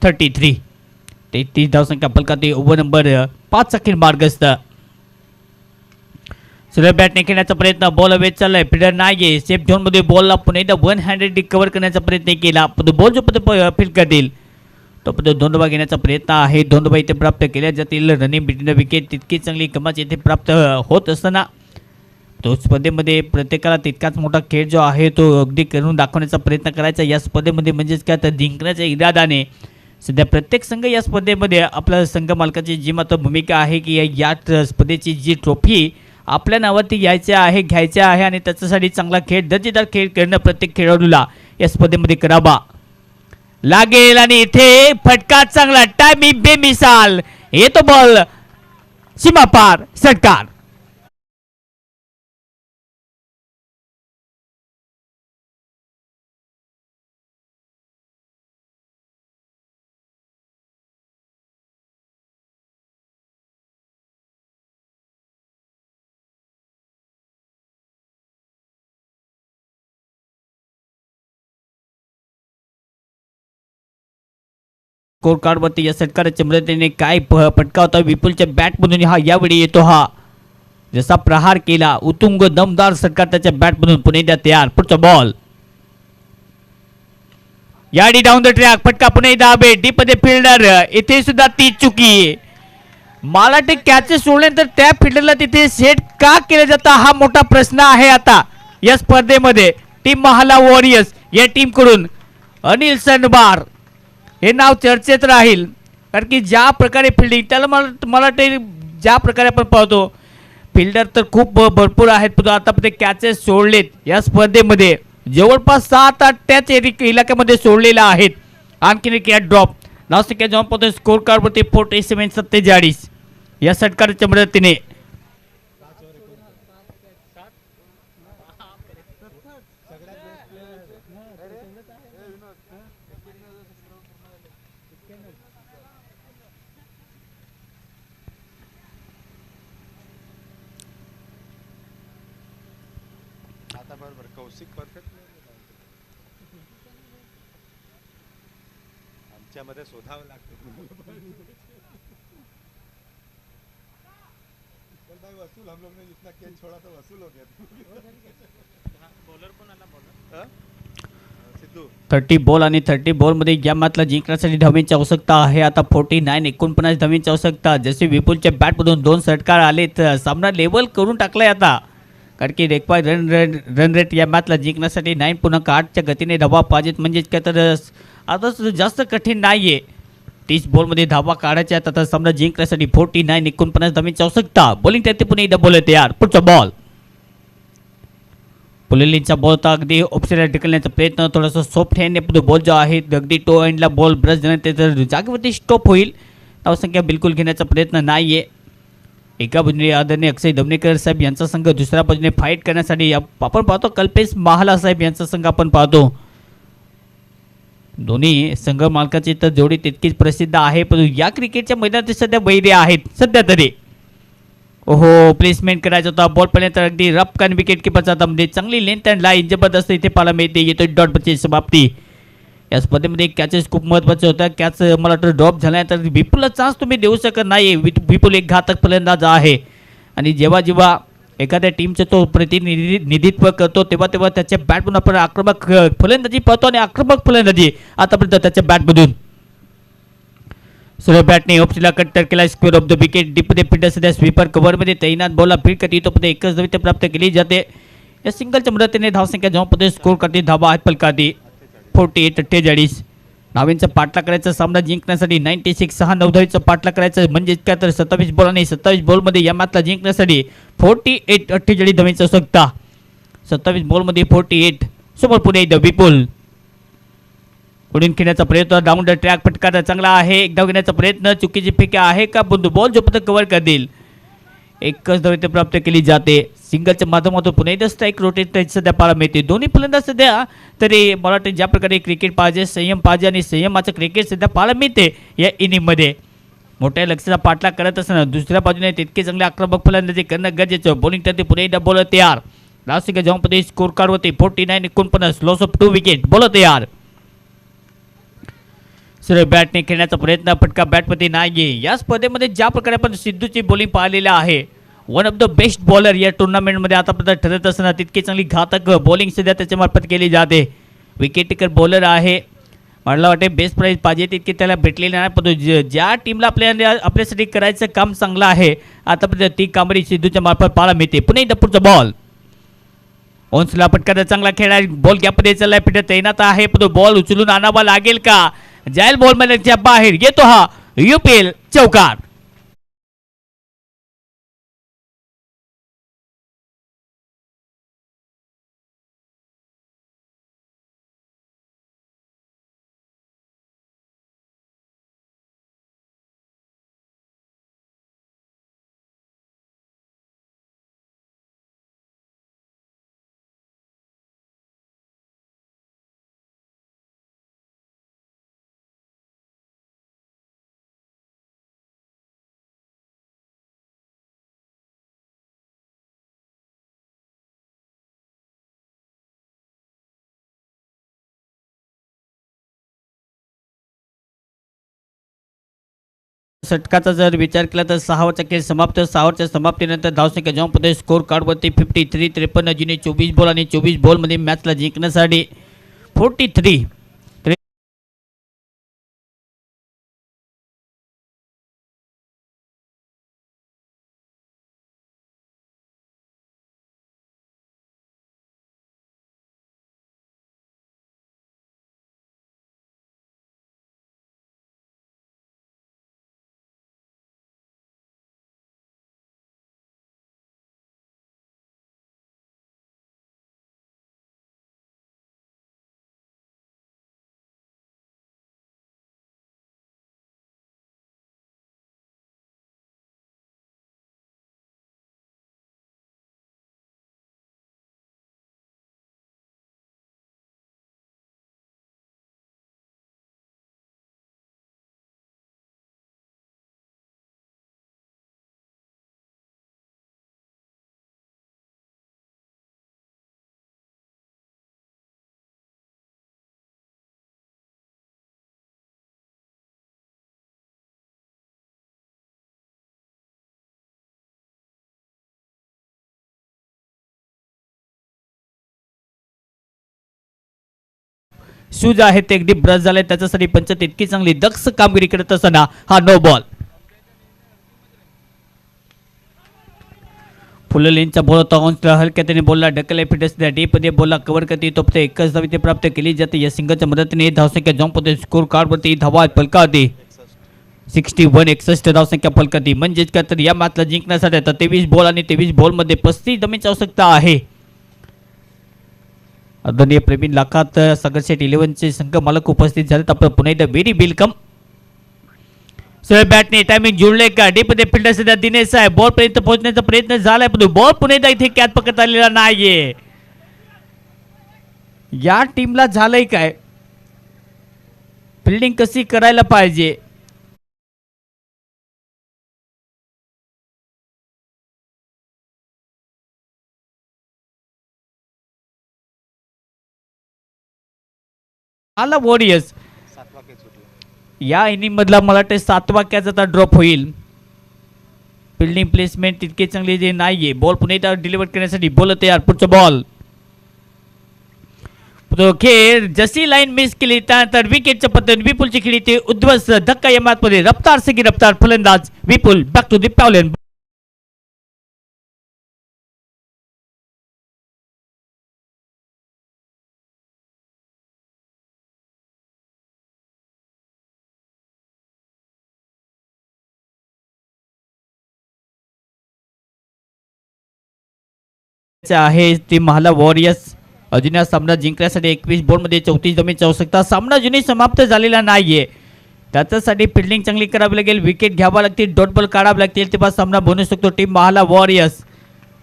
33. 33 धावसंख्या फलकाती ओव्हर नंबर 5 अखेर मार्गस्थ. सुरेश बॅटने खेळण्याचा प्रयत्न, बॉल वेच चाललाय, फिल्डर नाहीये सेफ झोनमध्ये बॉलला पुन्हा एकदा 1 हँडेड रिकव्हर करण्याचा प्रयत्न केला, पण बॉल जो फील्ड करतील तो पद्धत 2 धावा घेण्याचा प्रयत्न आहे. 2 धावा इथे प्राप्त केल्या जातील. रनिंग बिटवीन द विकेट तितकी चांगली कमाच इथे प्राप्त होत असताना तो स्पर्धेमध्ये प्रत्येकाला तितकाच मोठा खेळ जो आहे तो अगदी करून दाखवण्याचा प्रयत्न करायचा या स्पर्धेमध्ये, म्हणजेच काय तर जिंकण्याच्या इराद्याने सध्या प्रत्येक संघ या स्पर्धेमध्ये आपल्या संघ मालकाची जी मात्र भूमिका आहे की या स्पर्धेची जी ट्रॉफी आपल्या नावावरती घ्यायची आहे आणि त्याच्यासाठी चांगला खेळ, दर्जेदार खेळ करणं प्रत्येक खेळाडूला या स्पर्धेमध्ये करावा लागेल. आणि इथे फटका चांगला टायमिंग बेमिसाल, येतो बॉल सीमा पार षटकार. स्कोर कार्डवरती या षटकाराच्या मदतीने काय फटका होता विपुलच्या बॅटमधून हा यावेळी येतो. हा जसा प्रहार केला उत्तुंग दमदार षटकार त्याच्या बॅटमधून पुन्हा एकदा तयार. पुढचा बॉल याडी डाऊन द ट्रॅक, फटका पुन्हा एकदा डीप मध्ये फिल्डर, इथे सुद्धा ती चुकी. मला ते कॅचेस सोडल्यानंतर त्या फिल्डरला तिथे सेट का केलं जातं हा मोठा प्रश्न आहे आता या स्पर्धेमध्ये. टीम महाला वॉरियर्स या टीम कडून अनिल सनबार हे नाव चर्चेत राहील, कारण की ज्या प्रकारे फिल्डिंग त्याला मला ते ज्या प्रकारे आपण पाहतो फिल्डर तर खूप भरपूर आहेत, पण आतापर्यंत कॅचेस सोडलेत या स्पर्धेमध्ये जवळपास 7-8 त्याच इलाक्यामध्ये सोडलेल्या आहेत. आणखीन एक ड्रॉप नाशिक जाऊन पाहतो स्कोर कार्डवरती 47 या षटकाराच्या मदतीने. आता बरोबर कौशिक परफेक्ट आमच्यामध्ये शोधावं लागतं. भाई वसूल हम लोग ने जितना कैच छोड़ा तो वसूल हो गया. बॉलर पण आला बॉलर सिद्धू 30 बॉल आणि 30 बॉलमध्ये या मॅचला जिंकण्यासाठी धावांची आवश्यकता आहे. आता 49 धावांची आवश्यकता. जसे विपुलच्या बॅटमधून 2 षटकार आले तर सामना लेवल करून टाकलाय आता, कारण की रेकवाय रन रेट या मॅचला जिंकण्यासाठी 9.8च्या गतीने धावा पाहिजेत, म्हणजेच काय तर आता जास्त कठीण नाहीये. 30 बॉलमध्ये धावा काढायच्या आहेत. आता सामना जिंकण्यासाठी 49 धावांची आवश्यकता. बॉलिंग त्यात पुन्हा एकदा बॉल तयार. पुढचा बॉल पुलेलींचा बॉल होता अगदी ऑप्शनला ढकलण्याचा प्रयत्न, थोडासा सॉफ्ट हँड बॉल जो आहे अगदी टो एंडला बॉल ब्रश झाल्यानंतर जागेवरती स्टॉप होईल. धावसंख्या बिलकुल घेण्याचा प्रयत्न नाहीये. एका बाजूने आदरणीय अक्षय दमनेकर साहेब यांचा संघ, दुसऱ्या बाजूने फाईट करण्यासाठी आपण पाहतो कल्पेश महाला साहेब यांचा संघ आपण पाहतो. दोन्ही संघ मालकाची तर जोडी तितकीच प्रसिद्ध आहे, पण या क्रिकेटच्या मैदानात सध्या वैरी आहेत सध्या तरी. ओहो प्लेसमेंट करायचा होता बॉल पर्यंत अगदी रफकान विकेट किपरचा हातामध्ये चांगली लेंथ अँड लाईन जबरदस्त इथे पाहायला मिळते. येतो डॉटची समाप्ती. या स्पर्धेमध्ये कॅचेस खूप महत्त्वाचे होतं. कॅच मला वाटतं ड्रॉप झाल्यानंतर विपुलला चान्स तुम्ही देऊ शकत नाही. विपुल एक घातक फलंदाज आहे आणि जेव्हा एखाद्या टीमचं तो प्रतिनिधित्व करतो तेव्हा त्याच्या बॅटमधून आपण आक्रमक फलंदाजी पाहतो आणि आक्रमक फलंदाजी आतापर्यंत त्याच्या बॅटमधून. सुरेश बॅटने ऑप्शनला कट्टर केला. स्क्वेअर ऑफ द विकेट डीपमध्ये फिल्डर सध्या स्वीपर कव्हरमध्ये तैनात. बॉलला फील्ड करत येतो पण एकच धाव प्राप्त केली जाते. या सिंगलच्या मदतीने धावसंख्या जॉनपदे स्कोर करते धावा आहेत फलकादी 48-48. नावींचा पाठला करायचा सामना जिंकण्यासाठी 96 6 9 पाठला करायचा म्हणजे काय तर 27 बॉल आणि 27 बॉलमध्ये या मॅचला जिंकण्यासाठी 48-48 धावांची आवश्यकता. 27 बॉलमध्ये 48. समोर पुणे द विपुल पुढून खेळण्याचा प्रयत्न डाऊन द ट्रॅक फटका चांगला आहे. एक धाव घेण्याचा प्रयत्न चुकीची फेक आहे का बंधू बॉल जो पद कव्हर करतील. एकच धाव इथे प्राप्त केली जाते. सिंगलच्या माध्यमातून पुन्हा एकदा स्ट्राईक रोटेट सध्या पाहायला मिळते. दोन्ही फलंदाज सध्या तरी मला वाटतं ज्या प्रकारे क्रिकेट पाहिजे संयम पाहिजे आणि संयमाचं क्रिकेट सध्या पाहायला मिळते या इनिंगमध्ये. मोठ्या लक्षाचा पाठलाग करत असताना दुसऱ्या बाजूने तितके चांगले आक्रमक फलंदाजी करणं गरजेचं. बॉलिंग करते पुन्हा एकदा बॉलर तयार. लास्ट जॉनपदे स्कोर कार्ड होते 49-49 लॉस ऑफ 2 विकेट. बॉलर तयार. सरळ बॅटने खेळण्याचा प्रयत्न फटका बॅटमध्ये नाही. या स्पर्धेमध्ये ज्या प्रकारे आपण सिद्धूची बॉलिंग पाहिलेली आहे one of the best bowler या टुर्नामेंटमध्ये आतापर्यंत ठरत असताना तितकी चांगली घातक बॉलिंग सध्या त्याच्यामार्फत केली जाते. विकेट टेकर बॉलर आहे. मला वाटते बेस्ट प्राईज पाहिजे तितके त्याला भेटलेले नाही पण ज्या टीमला आपल्यासाठी करायचं काम चांगलं आहे आतापर्यंत ती कामगिरी सिद्धूच्या मार्फत पाहायला मिळते. पुन्हा एकदा पुढचा बॉल ओन्सला फटका चांगला खेळा. बॉल गॅपमध्ये चाललाय पिठ तैनात आहे पण बॉल उचलून आणावा लागेल का. जाईल बॉल मध्ये बाहेर येतो हा UPL चौकार. षटकाचा जर विचार केला तर 6 ओव्हरचा खेळ समाप्त. 6 ओव्हरच्या समाप्तीनंतर धावसंख्या जॉनपदे स्कोर कार्डवरती 53-53 जिने 24 बॉल आणि 24 बॉलमध्ये मॅचला जिंकण्यासाठी 43. शूज आहे ते अगदी ब्रश झाले त्याच्यासाठी पंच तितकी चांगली दक्ष कामगिरी करत असताना हा नो बॉल. फुललेनचा बॉल होता ऑन्सला हलक्या त्याने बॉलला ढकलले फिटस डीप मध्ये बॉलला कव्हर करते तो फक्त एकच धाव इथे प्राप्त केली जाते. या सिंगलच्या मदतीने धावसंख्या जॉनपदे स्कोर कार्डवरती धावा फलकावती 61-61 धावसंख्या फलकावती म्हणजेच काय तर या मॅचला जिंकण्यासाठी आता 23 बॉल आणि 23 बॉलमध्ये 35 धावांची आवश्यकता आहे. आदरणीय प्रवीण लाखात सागरशेठ 11चे संघ मालक उपस्थित झालेत. आपण पुन्हा एकदा व्हेरी वेलकम. सरळ बॅटने टायमिंग जुळले का डीपमध्ये फिल्डर सध्या दिनेश आहे. बॉल पर्यंत पोहोचण्याचा प्रयत्न झालाय पण बॉल पुन्हा एकदा इथे कॅच पकडता आलेला नाहीये. या टीमला झालंय काय फिल्डिंग कशी करायला पाहिजे. आला वॉरियर्स 7वा कॅच सुटला. या इनिंग मधला मला वाटतं 7वा कॅच आता ड्रॉप होईल. फिल्डिंग प्लेसमेंट तितके चांगले जे नाहीये. बॉल पुन्हा एकदा डिलिव्हर करण्यासाठी बॉल तयार. पुढचा बॉल खेळ जशी लाईन मिस केली त्यानंतर विकेटच्या पद्धत विपुलची खेळी ते उद्ध्वस्त धक्का या मॅच मध्ये रफ्तार से रफ्तार फलंदाज विपुल बॅक टू द पॅव्हलियन. आहे टीम महाला वॉरियर्स. अजून या सामना जिंकण्यासाठी 21 बॉलमध्ये 34 धावांची आवश्यकता. सामना अजूनही समाप्त झालेला नाहीये. त्याच्यासाठी फिल्डिंग चांगली करावी लागेल, विकेट घ्यावा लागतील, डॉट बॉल काढावे लागतील, तेव्हा सामना बनू शकतो टीम महाला वॉरियर्स.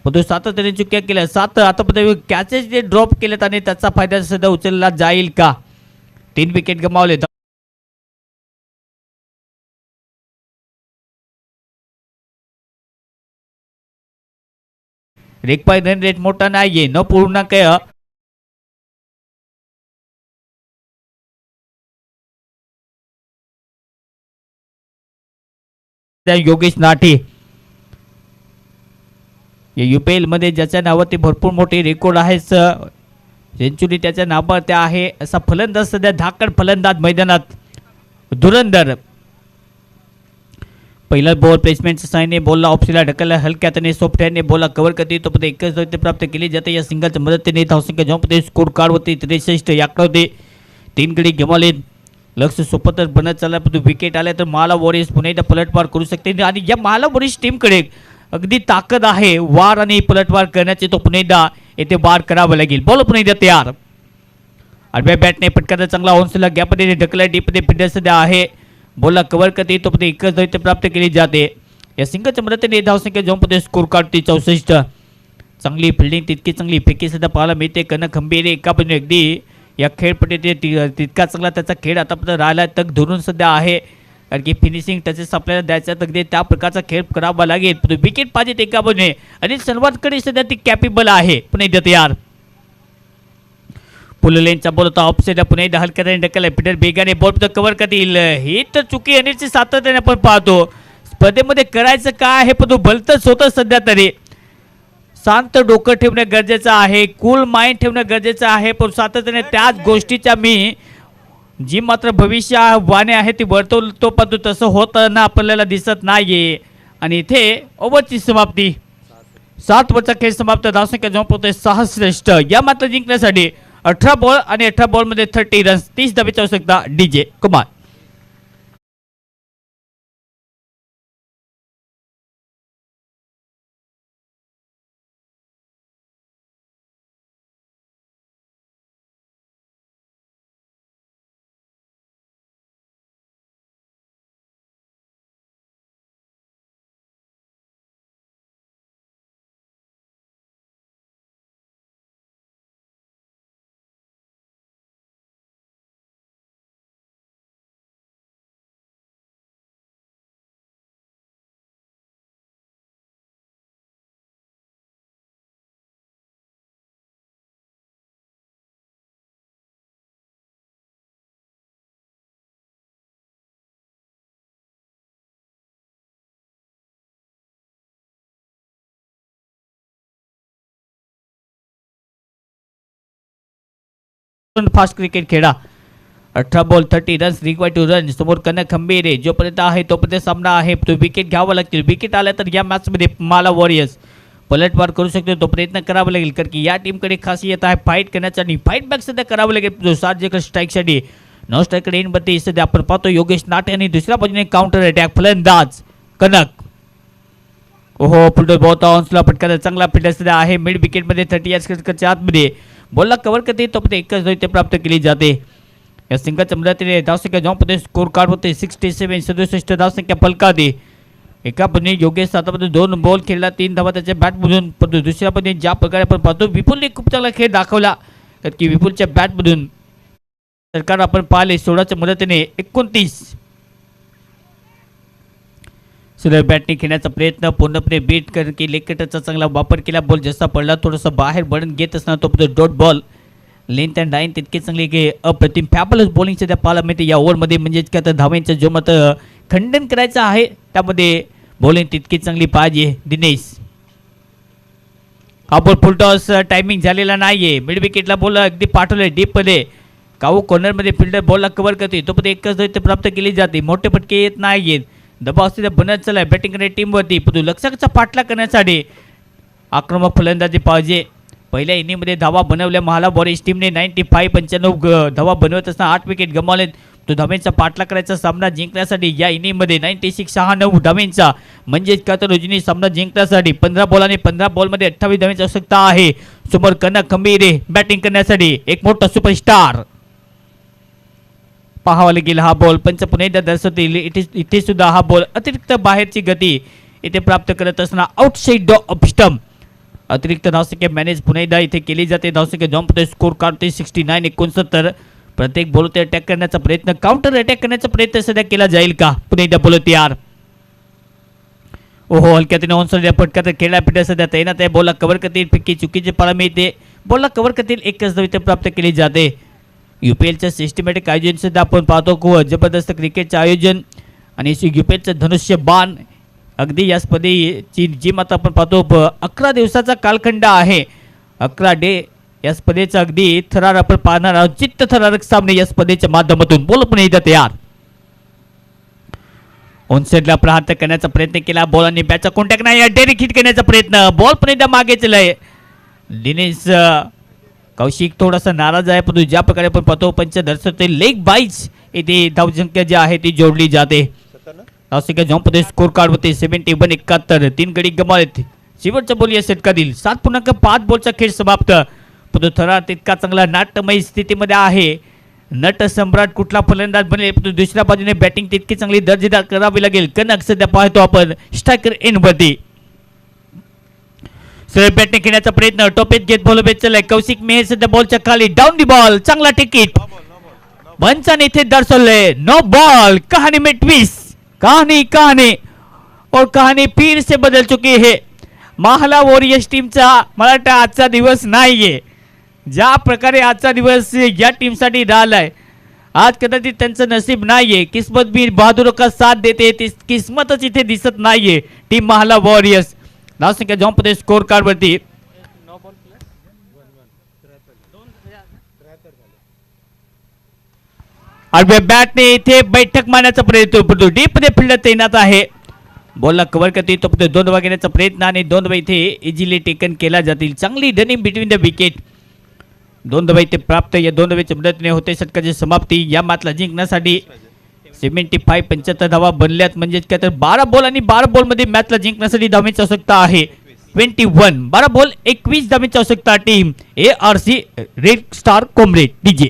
परंतु सातत्याने चुक्या केल्या, 7 आतापर्यंत कॅचेस जे ड्रॉप केलेत आणि त्याचा फायदा सुद्धा उचलला जाईल का? 3 विकेट गमावले. रेकपाय रन रेट मोठा नाहीये, 9.1. योगेश नाटे UPL मध्ये ज्याच्या नावावरती भरपूर मोठे रेकॉर्ड आहे, सेंचुरी त्याच्या नावावरती आहे असा फलंदाज सध्या धाकड फलंदाज मैदानात धुरंधर. पहिला बॉल प्लेसमेंटच्या साईने बॉलला ऑफसीला ढकलला, हलक्यात आणि सोफ्टवेअरने बॉलला कव्हर करते तो पण एकच धाव प्राप्त केली जाते. या सिंगलच्या मदतीने धावसंख्या जॉम्पमध्ये स्कोर कार्ड होते 63 याकडे होते. 3 गडी गमावले. लक्ष सोपं तर बनत चालला, परंतु विकेट आल्या तर महाला वॉरियर्स पुन्हा एकदा पलटवार करू शकते आणि या महाला वॉरियर्स टीमकडे अगदी ताकद आहे वार आणि पलटवार करण्याचे. तो पुन्हा एकदा येथे वार करावा लागेल. बॉल पुन्हा एकदा तयार. आडव्या बॅटने पटकाचा चांगला ऑन्सला गॅपमध्ये ढकलला, डीपमध्ये फिल्डर सध्या आहे, बॉलला कव्हर करते तो पण एकच धाव प्राप्त केली जाते. या सिंगलच्या मदतीने धावसंख्या जॉम्पमध्ये स्कोर काढते 64. चांगली फिल्डिंग तितकी चांगली फेकी सध्या पाहायला मिळते. कन खंबीर एका पण अगदी या खेळपट्टीत तितका चांगला त्याचा खेळ आतापर्यंत राहिला, तक धरून सध्या आहे. कारण की फिनिशिंग टचेस आपल्याला द्यायचा अगदी त्या प्रकारचा खेळ करावा लागेल. विकेट पाहिजे एका बाजूने आणि सर्वांकडे सध्या ती कॅपेबल आहे. पुन्हा एकदा तयार. पुललेनचा बॉल होता ऑफसाईडला, पुन्हा एकदा हलक्याने ढकलला, पीटर बेगाने बॉल कव्हर करतील. ही तर चुकी येण्याची सातत्याने आपण पाहतो. स्पर्धेमध्ये करायचं काय आहे, पण तो भलतंच होतं सध्या तरी. शांत डोकं ठेवणं गरजेचं आहे, कूल माइंड ठेवणं गरजेचं आहे, पण सातत्याने त्याच गोष्टीच्या मी जी मात्र भविष्यवाणी आहे ती वर्तवतो, पण तसं होताना आपल्याला दिसत नाहीये. आणि इथे ओव्हरची समाप्ती, 7 ओव्हरचा खेळ समाप्त. धावसंख्या जमा होते 66. या मात्र जिंकण्यासाठी 18 बॉल आणि 18 बॉलमध्ये 30 रन्स, 30 धावेची आवश्यकता. DJ कुमार. फास्ट क्रिकेट खेळा. 18 ball 30 runs, required to run. समोर कनक खंबीर आहे, जोपर्यंत आहे तोपर्यंत सामना आहे, तो विकेट घ्यावा लागतील. विकेट आला तर या मॅचमध्ये मला वॉरियर्स पलटवार करू शकतो, तो प्रयत्न करावा लागेल. कारण की या टीमकडे खासियत आहे फाईट करण्याचा आणि फाईट बॅक सध्या करावं लागेल. सार्जिकल स्ट्राईकसाठी नॉन स्ट्रायकर इनमध्ये सध्या आपण पाहतो योगेश नाटे आणि दुसऱ्या बाजूने काउंटर अटॅक फलंदाज कनक. ओहो, फुलटॉस बहुत ऑन्सला फटका चांगला फिल्डर सध्या आहे. मिड विकेटमध्ये 30 यार्ड्सच्या आतमध्ये बॉलला कव्हर करते तो पण एकच धाव प्राप्त केली जाते. या सिंगलच्या मदतीने धावसंख्या जॉम्पमध्ये स्कोर कार्ड होते 67. 67 धावसंख्या फलकाते. एका पद्धतीने योगेश आतामध्ये 2 बॉल खेळला, 3 धावा त्याच्या बॅटमधून. परंतु दुसऱ्या पद्धतीने ज्या प्रकारे आपण पाहतो विपुलने खूप चांगला खेळ दाखवला. कारण की विपुलच्या बॅटमधून सरकार आपण पाहिले 16च्या मदतीने 29 सुरेश बॅटने खेळण्याचा प्रयत्न पूर्णपणे बीट कारण की लेकटचा चांगला वापर केला. बॉल जसा पडला थोडासा बाहेर बळून घेत असताना तो dot ball. Length and line तितके चांगले की अप्रतिम फॅबुलस बॉलिंग सध्या पाहायला मिळते या ओव्हरमध्ये. म्हणजेच की आता धावांचं जो मत खंडन करायचं आहे त्यामध्ये बॉलिंग तितकी चांगली पाहिजे. दिनेश हा बॉल फुलटॉस टायमिंग झालेला नाहीये. मिड विकेटला बॉल अगदी पाठवले डीपमध्ये. काऊ कॉर्नरमध्ये फिल्डर बॉलला कव्हर करते तो पण एकच धाव प्राप्त केली जाते. मोठे फटके येत नाहीयेत. दबाव असते बनत चालला बॅटिंग करणे टीमवरती. परंतु लक्षाचा पाठला करण्यासाठी आक्रमक फलंदाजी पाहिजे. पहिल्या इनिंगमध्ये धावा बनवल्या महाला वॉरियर्स टीमने 95 धावा बनवत असताना 8 विकेट गमावले. तो धावेंचा पाठला करायचा सामना जिंकण्यासाठी या इनिंगमध्ये 96 धावेंचा म्हणजेच का तर रोजीने सामना जिंकण्यासाठी 15 बॉल आणि 15 बॉलमध्ये 28 धावांची आवश्यकता आहे. समोर कनक खंबीर बॅटिंग करण्यासाठी एक मोठा सुपरस्टार. पाहावा लागेल हा बॉल पंच पुन्हा एकदा दर्शवतील. इथे सुद्धा हा बॉल अतिरिक्त बाहेरची गती इथे प्राप्त करत असताना आउटसाइड द ऑफ स्टंप. अतिरिक्त धावसंख्या मॅनेज पुन्हा एकदा इथे केली जाते. धावसंख्या जॉम्प स्कोर काढते 69-69. प्रत्येक बॉल ते अटॅक करण्याचा प्रयत्न, काउंटर अटॅक करण्याचा प्रयत्न सध्या केला जाईल का? पुन्हा एकदा बॉल तयार. ओहो, हलक्यातीने ऑन सध्या फटका तर खेळला पिढ्या सध्या तैनात आहे. बॉलला कव्हर करतील, फिक्की चुकीचे पाळा मिळते. बॉलला कव्हर करतील, एकच धाव इथे प्राप्त केली जाते. UPLचं सिस्टमॅटिक आयोजन सुद्धा आपण पाहतो. खूप जबरदस्त क्रिकेटचं आयोजन आणि UPLचं धनुष्य बाण अगदी या स्पर्धेची जी मात्र आपण पाहतो 11 दिवसाचा कालखंड आहे. 11 डे या स्पर्धेचा अगदी थरार आपण पाहणार आहोत. चित्त थरारक सामने या स्पर्धेच्या माध्यमातून. बोल पण एकदा तयार. ऑनसेटला प्रहार करण्याचा प्रयत्न केला. बॉल आणि बॅटचा कॉन्टॅक्ट नाही. डायरेक्ट हिट करण्याचा प्रयत्न. बॉल पण एकदा मागे चलाय. दिनेश कौशिक थोडासा नाराज आहे, परंतु ज्या प्रकारे आपण पाहतो पंच दर्शवते लेग बाईज येथे धावसंख्या जी आहे ती जोडली जाते. धावसंख्या जॉम्पमध्ये स्कोर कार्ड होते 71-71. 3 गडी गमावले. शेवटचा बॉल या षटकातील 7.5 बॉलचा खेळ समाप्त. परंतु थरार तितका चांगला नाट्यमय स्थितीमध्ये आहे. नट सम्राट कुठला फलंदाज बनेल, परंतु दुसऱ्या बाजूने बॅटिंग तितकी चांगली दर्जेदार करावी लागेल. कनक सध्या पाहतो आपण स्ट्रायकर एंडवरती. सरळ बॅटिंग खेळण्याचा प्रयत्न. टोपेत घेत बॉल बेचलाय. कौशिक मेहर सध्या बॉलच्या खाली. Down the ball. चांगला टिकीट पंचाने इथे दर्शवले. No ball. कहानी में ट्विस्ट. कहानी और कहानी फिर से बदल चुकी है. माहला वॉरियर्स टीमचा मला वाटतं आजचा दिवस नाहीये. ज्या प्रकारे आजचा दिवस या टीमसाठी राहिलाय, आज कदाचित त्यांचं नसीब नाहीये. किस्मत भी बहादुरों का साथ देते. ती किस्मतच इथे दिसत नाहीये टीम माहला वॉरियर्स. धावसंख्या जॉम्पमध्ये स्कोर कार्ड वरती बॅटने इथे बैठक मारण्याचा प्रयत्न, परंतु डीप मध्ये फिल्डर तैनात आहे. बॉलला कव्हर करते तो 2 धावा घेण्याचा प्रयत्न आणि 2 धावा इथे इझिली टेकन केला जातील. चांगली रनिंग बिटवीन द विकेट. 2 धावा इथे प्राप्त. या 2 धावेच्या मदतीने होते षटकाची समाप्ती. या मॅचला जिंकण्यासाठी 75 धावा बनल्यात. म्हणजेच काय तर 12 बॉल आणि 12 बॉल मध्ये मॅचला जिंकण्यासाठी धावांची आवश्यकता आहे. 21 12 बॉल 21 धावांची आवश्यकता team ARC red star comrade DJ.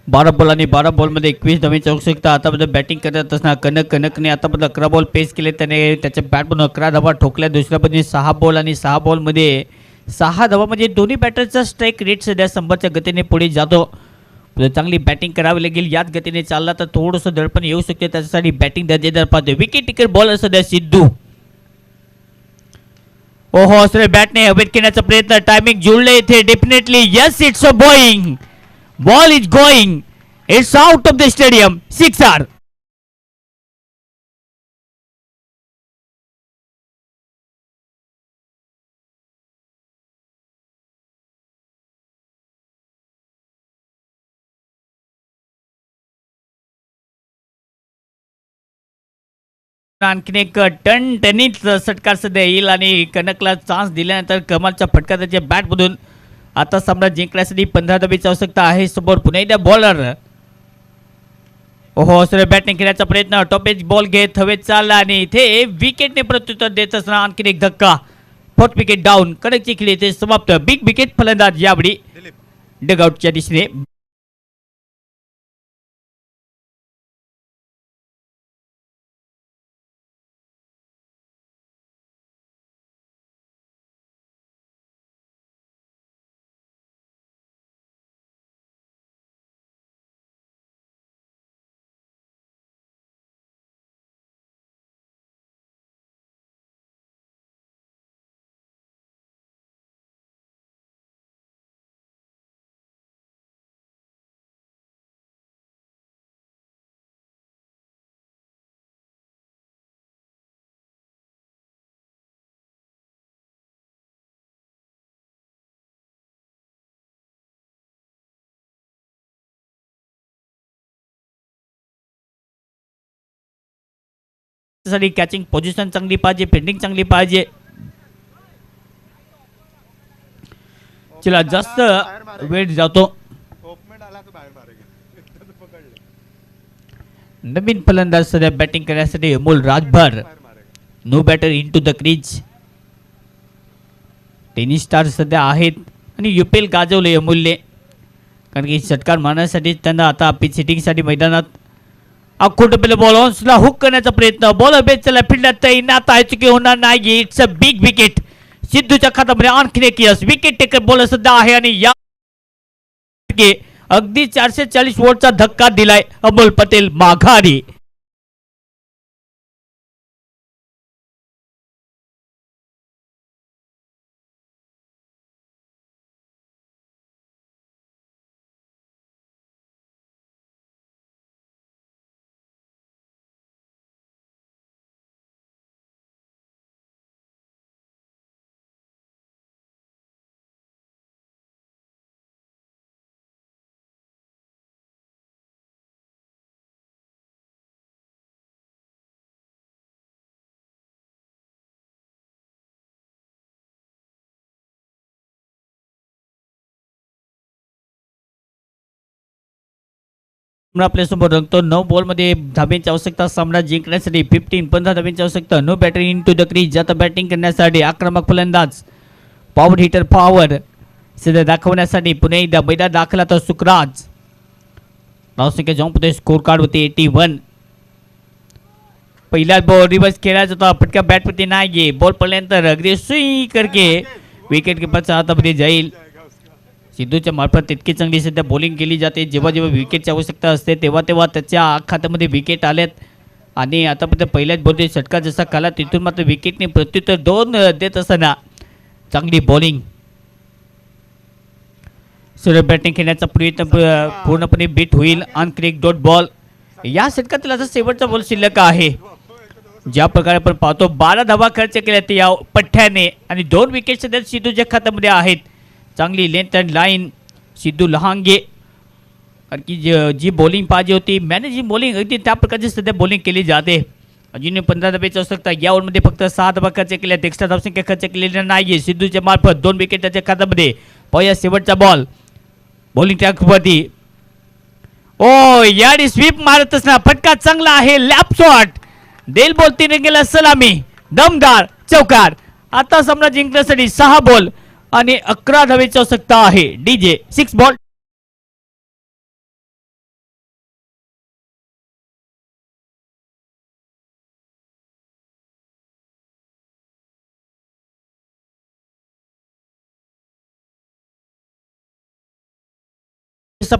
बारा बॉल आणि 12 बॉलमध्ये 21 धावांची आवश्यकता. आतापर्यंत बॅटिंग करत असताना कनकने आतापर्यंत 11 बॉल पेस केले. त्याने त्याच्या बॅटमधून 11 धावा ठोकल्या. दुसऱ्या बाजूने 6 बॉल आणि 6 बॉलमध्ये 6 धावा, म्हणजे दोन्ही बॅटरचा स्ट्राईक रेट सध्या 100च्या गतीने पुढे जातो. चांगली बॅटिंग करावी लागेल. याच गतीने चालला तर थोडंसं दडपण येऊ शकते. त्याच्यासाठी बॅटिंग दर्जेदार पाहतोय. विकेट टेकर बॉलर सध्या सिद्धू. ओहो, सर बॅटने हवेत घेण्याचा प्रयत्न. टायमिंग जुळले इथे definitely. Yes, it's a boing. Ball is going. It's out of the stadium. 6 आणखीन एक टणटणीत षटकार सध्या येईल आणि कनकला चान्स दिल्यानंतर कमालचा फटका त्याच्या बॅटमधून. आता सामना जिंकण्यासाठी 15 धावेची आवश्यकता आहे. समोर पुन्हा एकदा बॉलर. ओहो, सर बॅटिंग खेळण्याचा प्रयत्न. टॉपेज बॉल घेत हवेत चालला आणि इथे विकेटने प्रत्युत्तर देत असताना आणखीन एक धक्का. 4th wicket down. कनकची खेळी इथे समाप्त. बिग विकेट फलंदाज यावेळी डगआउटच्या दिशेने. त्यासाठी कॅचिंग पोझिशन चांगली पाहिजे, फिल्डिंग चांगली पाहिजे. चला जास्त वेळ जातो. ओपमेंट आला तर बाहेर मारेल. त्याचं पकडले. नवीन फलंदाज सध्या बॅटिंग करण्यासाठी अमोल राजभर. बाहेर मारेल. No batter in to the crease. Tennis star सध्या आहेत आणि युपीएल गाजवले अमोलने, कारण की षटकार मारण्यासाठी त्यांना आता पिच हिटिंगसाठी मैदानात अखोट पहिले बॉल ऑन्सला हुक करण्याचा प्रयत्न. बॉल बेचला फिल्डर तैनात आहे, चुकी होणार नाही. It's a big wicket. सिद्धूच्या खात्यामध्ये आणखी एक यश. विकेट टेकर बॉलर सध्या आहे आणि या अगदी 440 वोटचा धक्का दिलाय अमोल पटेल माघारी. आपल्या समोर रंगतो 9 बॉलमध्ये धाब्यांची आवश्यकता सामना जिंकण्यासाठी. 15 धाब्यांची आवश्यकता. No batter in to the crease. आता बॅटिंग करण्यासाठी आक्रमक फलंदाज पॉवर हिटर पॉवर सध्या दाखवण्यासाठी पुन्हा एकदा मैदान दाखला तर सुखराज. धावसंख्या जाऊन पुढे स्कोर कार्ड होते 81. पहिला बॉल रिवर्स खेळायचा होता, फटका बॅटवरती नाही. बॉल पडल्यानंतर अगदी सुई करके विकेट किपरच्या हातामध्ये जाईल. सिद्धूच्या मार्फत तितकी चांगली सध्या बॉलिंग केली जाते. जेव्हा जेव्हा विकेटची आवश्यकता असते तेव्हा तेव्हा त्याच्या खात्यामध्ये विकेट आल्यात आणि आतापर्यंत पहिल्याच बॉलचे षटकार जसा काला तिथून मात्र विकेटने प्रत्युत्तर 2 देत असताना चांगली बॉलिंग. सुरेख बॅटिंग खेळण्याचा प्रयत्न पूर्णपणे बीट होईल. आणखी एक डॉट बॉल. या षटकातील आता शेवटचा बॉल शिल्लक आहे. ज्या प्रकारे आपण पाहतो 12 धावा खर्च केल्या या पठ्ठ्याने आणि 2 विकेट सध्या सिद्धूच्या खात्यामध्ये आहेत. चांगली लेंथ अँड लाईन सिद्धू लहांगे, कारण की जी बॉलिंग पाहिजे होती मॅनेजिंग बॉलिंग अगदी त्या प्रकारची सध्या बॉलिंग केली जाते. अजून 15 धाब्याची आवश्यकता. या ओव्हरमध्ये फक्त 6 धावा खर्च केल्या. एक्स्ट्रा धावसंख्या खर्च केलेल्या नाही सिद्धूच्या मार्फत. 2 विकेट त्याच्या खात्यामध्ये. पाहूया शेवटचा बॉल बॉलिंग ट्रॅकवरती. ओ याडी स्वीप मारत असणार. फटका चांगला आहे. लॅप शॉट देल बॉल 3 गेला सलामी. दमदार चौकार. आता सामना जिंकण्यासाठी 6 बॉल आणि 11 धावेची आवश्यकता आहे. DJ 6 ball.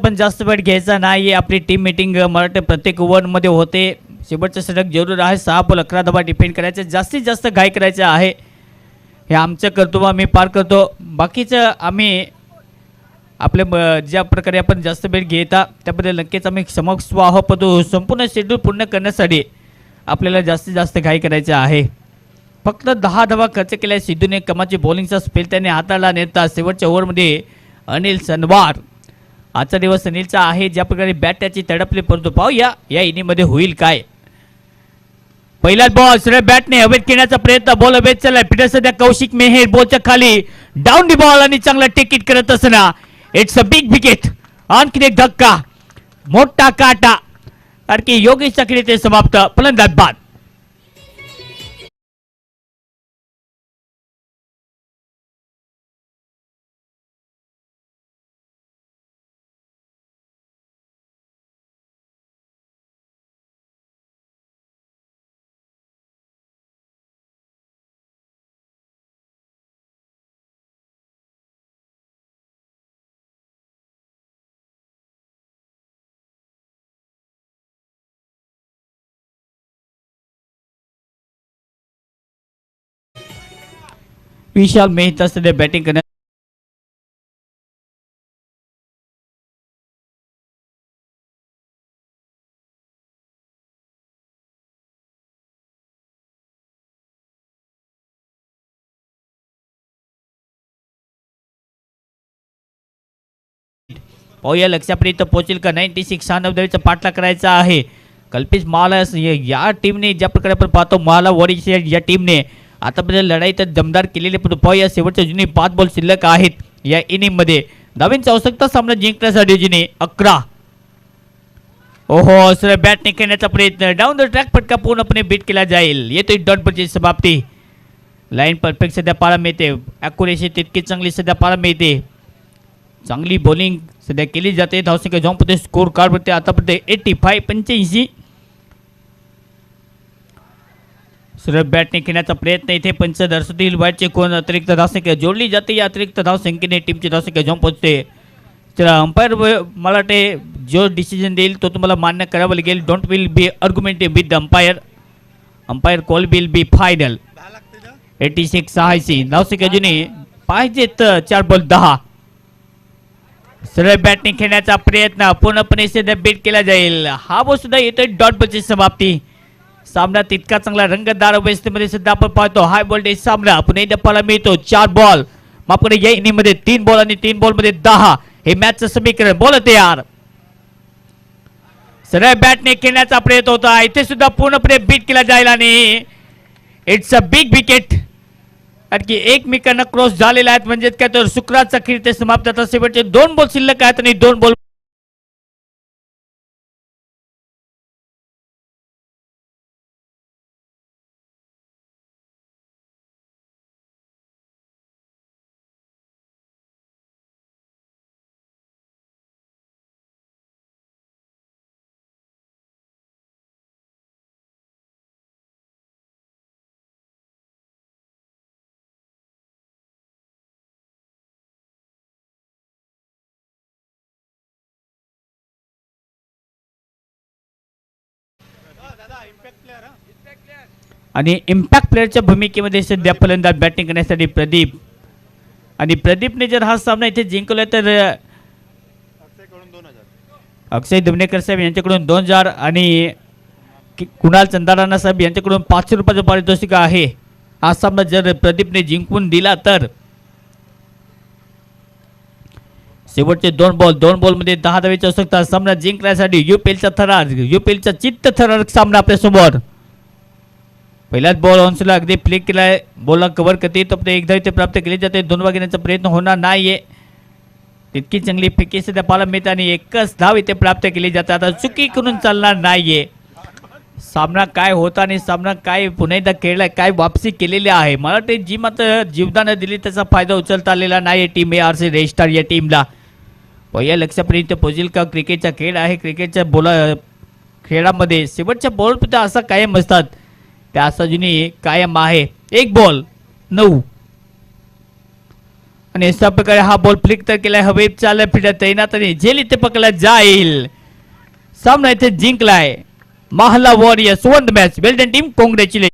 पण जास्त वेळ घ्यायचा नाही. आपली टीम मीटिंग मराठी प्रत्येक ओव्हरमध्ये होते. शेवटचं षटक जरूर आहे. 6 बॉल 11 धावा डिफेंड करायचे. जास्तीत जास्त घाई करायचं आहे. हे आमचं कर्तव्य आम्ही पार करतो. बाकीचं आम्ही आपल्या ज्या प्रकारे आपण जास्त वेळ घेता त्याबद्दल नक्कीच आम्ही समक्ष आहोत. संपूर्ण शेड्यूल पूर्ण करण्यासाठी आपल्याला जास्तीत जास्त घाई करायचं आहे. फक्त 10 धावा खर्च केल्या सिद्धूने. कमाची बॉलिंगचा स्पेल त्याने हाताळला नेता. शेवटच्या ओव्हरमध्ये अनिल सनवार. आजचा दिवस अनिलचा आहे. ज्या प्रकारे बॅट त्याची तडपली, परंतु पाहूया या इनिंगमध्ये होईल काय. पहिलाच बॉल सर बॅटने हवेत खेळण्याचा प्रयत्न. बॉल हवेत चालला. फिटर सध्या कौशिक मेहेर बॉलच्या खाली डाऊन दी बॉल आणि चांगला टिकीट करत असताना इट्स अ बिग विकेट. आणखी एक धक्का मोठा काटा. कारण की योगेश चक्री ते समाप्त. फलंदाज बाद. विशाल मेहता सध्या बॅटिंग करण्यात. पाहूया लक्षापर्यंत पोहोचेल का. 96 96 पाठला करायचा आहे. कल्पेश माला या टीमने ज्या प्रकारे आपण पाहतो माला वॉरियर्स या टीमने आतापर्यंत लढाई तर दमदार केलेली, पण पाहूया शेवटच्या जुनी 5 बॉल शिल्लक आहेत या इनिंग मध्ये. धावांची आवश्यकता सामना जिंकण्यासाठी जुनी 11. ओहो सर बॅटने खेळण्याचा प्रयत्न, डाऊन द ट्रॅक फटका पूर्णपणे बीट केला जाईल. येतोय डॉट बॉलची समाप्ती. लाईन परफेक्ट सध्या पाहायला मिळते, ॲक्युरेसी तितकी चांगली सध्या पाहायला मिळते. चांगली बॉलिंग सध्या केली जाते. धावसंख्या जॉम्पमध्ये स्कोर कार्ड पडते आतापर्यंत 85. सरळ बॅटने खेळण्याचा प्रयत्न, इथे पंच दर्शवतील. वाईटचे कोण अतिरिक्त धावसंख्या जोडली जाते. या अतिरिक्त धावसंख्येने टीमची धावसंख्या जॉम्प पोहोचते. चला अंपायर मला वाटते जो डिसिजन देईल तो तुम्हाला मान्य करावं लागेल. Don't will be argumentative with the umpire. Umpire call will be final. 86 धावसंख्या जुनी पाहिजे तर 4 बॉल 10. सरळ बॅटने खेळण्याचा प्रयत्न पूर्णपणे सध्या बीट केला जाईल. हा बॉल सुद्धा येतोय डॉट बॉलची समाप्ती. सामना तितका चांगला रंगतदार अवस्थेमध्ये सुद्धा आपण पाहतो. हाय वोल्टेज सामना पुन्हा एकदा पाहायला मिळतो. 4 बॉल मापकडे या इनिंग मध्ये 3 बॉल आणि 3 बॉल मध्ये 10. हे मॅचचं समीकरण. बॉल तयार. सरळ बॅटने खेळण्याचा प्रयत्न होता, इथे सुद्धा पूर्णपणे बीट केला जाईल आणि इट्स अ बिग विकेट. आणखी एकमेकांना क्रॉस झालेला आहेत, म्हणजेच काय तर शुक्राचा खेळ ते समाप्त होतात. शेवटचे 2 बॉल शिल्लक आहेत आणि 2 बॉल आणि इम्पॅक्ट प्लेअरच्या भूमिकेमध्ये सध्या फलंदाज बॅटिंग करण्यासाठी प्रदीप. आणि प्रदीपने जर हा सामना इथे जिंकला तर अक्षय दुमनेकर साहेब यांच्याकडून 2000 आणि कुणाल चंदाराणा साहेब यांच्याकडून 500 रुपयाचं पारितोषिक आहे. हा सामना जर प्रदीपने जिंकून दिला तर शेवटचे 2 बॉल मध्ये 10 धावेची आवश्यकता. सामना जिंकण्यासाठी युपीएलचा चित्त थरारक सामना आपल्यासमोर. पहिलाच बॉल ऑनसला अगदी फ्लिक केलाय, बॉलला कव्हर करते तो एक धाव इथे प्राप्त केली जाते. 2 घेण्याचा प्रयत्न होणार नाहीये. तितकी चांगली फेकी सध्या पाहायला मिळते आणि 1च धाव इथे प्राप्त केली जाते. आता चुकी करून चालणार नाहीये. सामना काय होता आणि सामना काय पुन्हा एकदा खेळलाय, काय वापसी केलेली आहे. मला वाटते जी मात्र जीवदान दिली त्याचा फायदा उचलता आलेला नाही टीम ARC रेस्टार या टीमला. पहिल्या लक्षापर्यंत पोहोचेल का? क्रिकेटचा खेळ आहे. क्रिकेटच्या खेळामध्ये शेवटच्या बॉल सुद्धा असा कायम असतात, त्या अजूनही कायम आहे. 1 बॉल 9 आणि अशा प्रकारे हा बॉल फ्लिक तर केलाय. हवेत चालला फिरत तैनात आणि झेल इथे पकडला जाईल. सामना इथे जिंकलाय महला वॉरियर्स. 1 मॅच. वेल डन टीम, कॉंग्रॅच्युलेशन.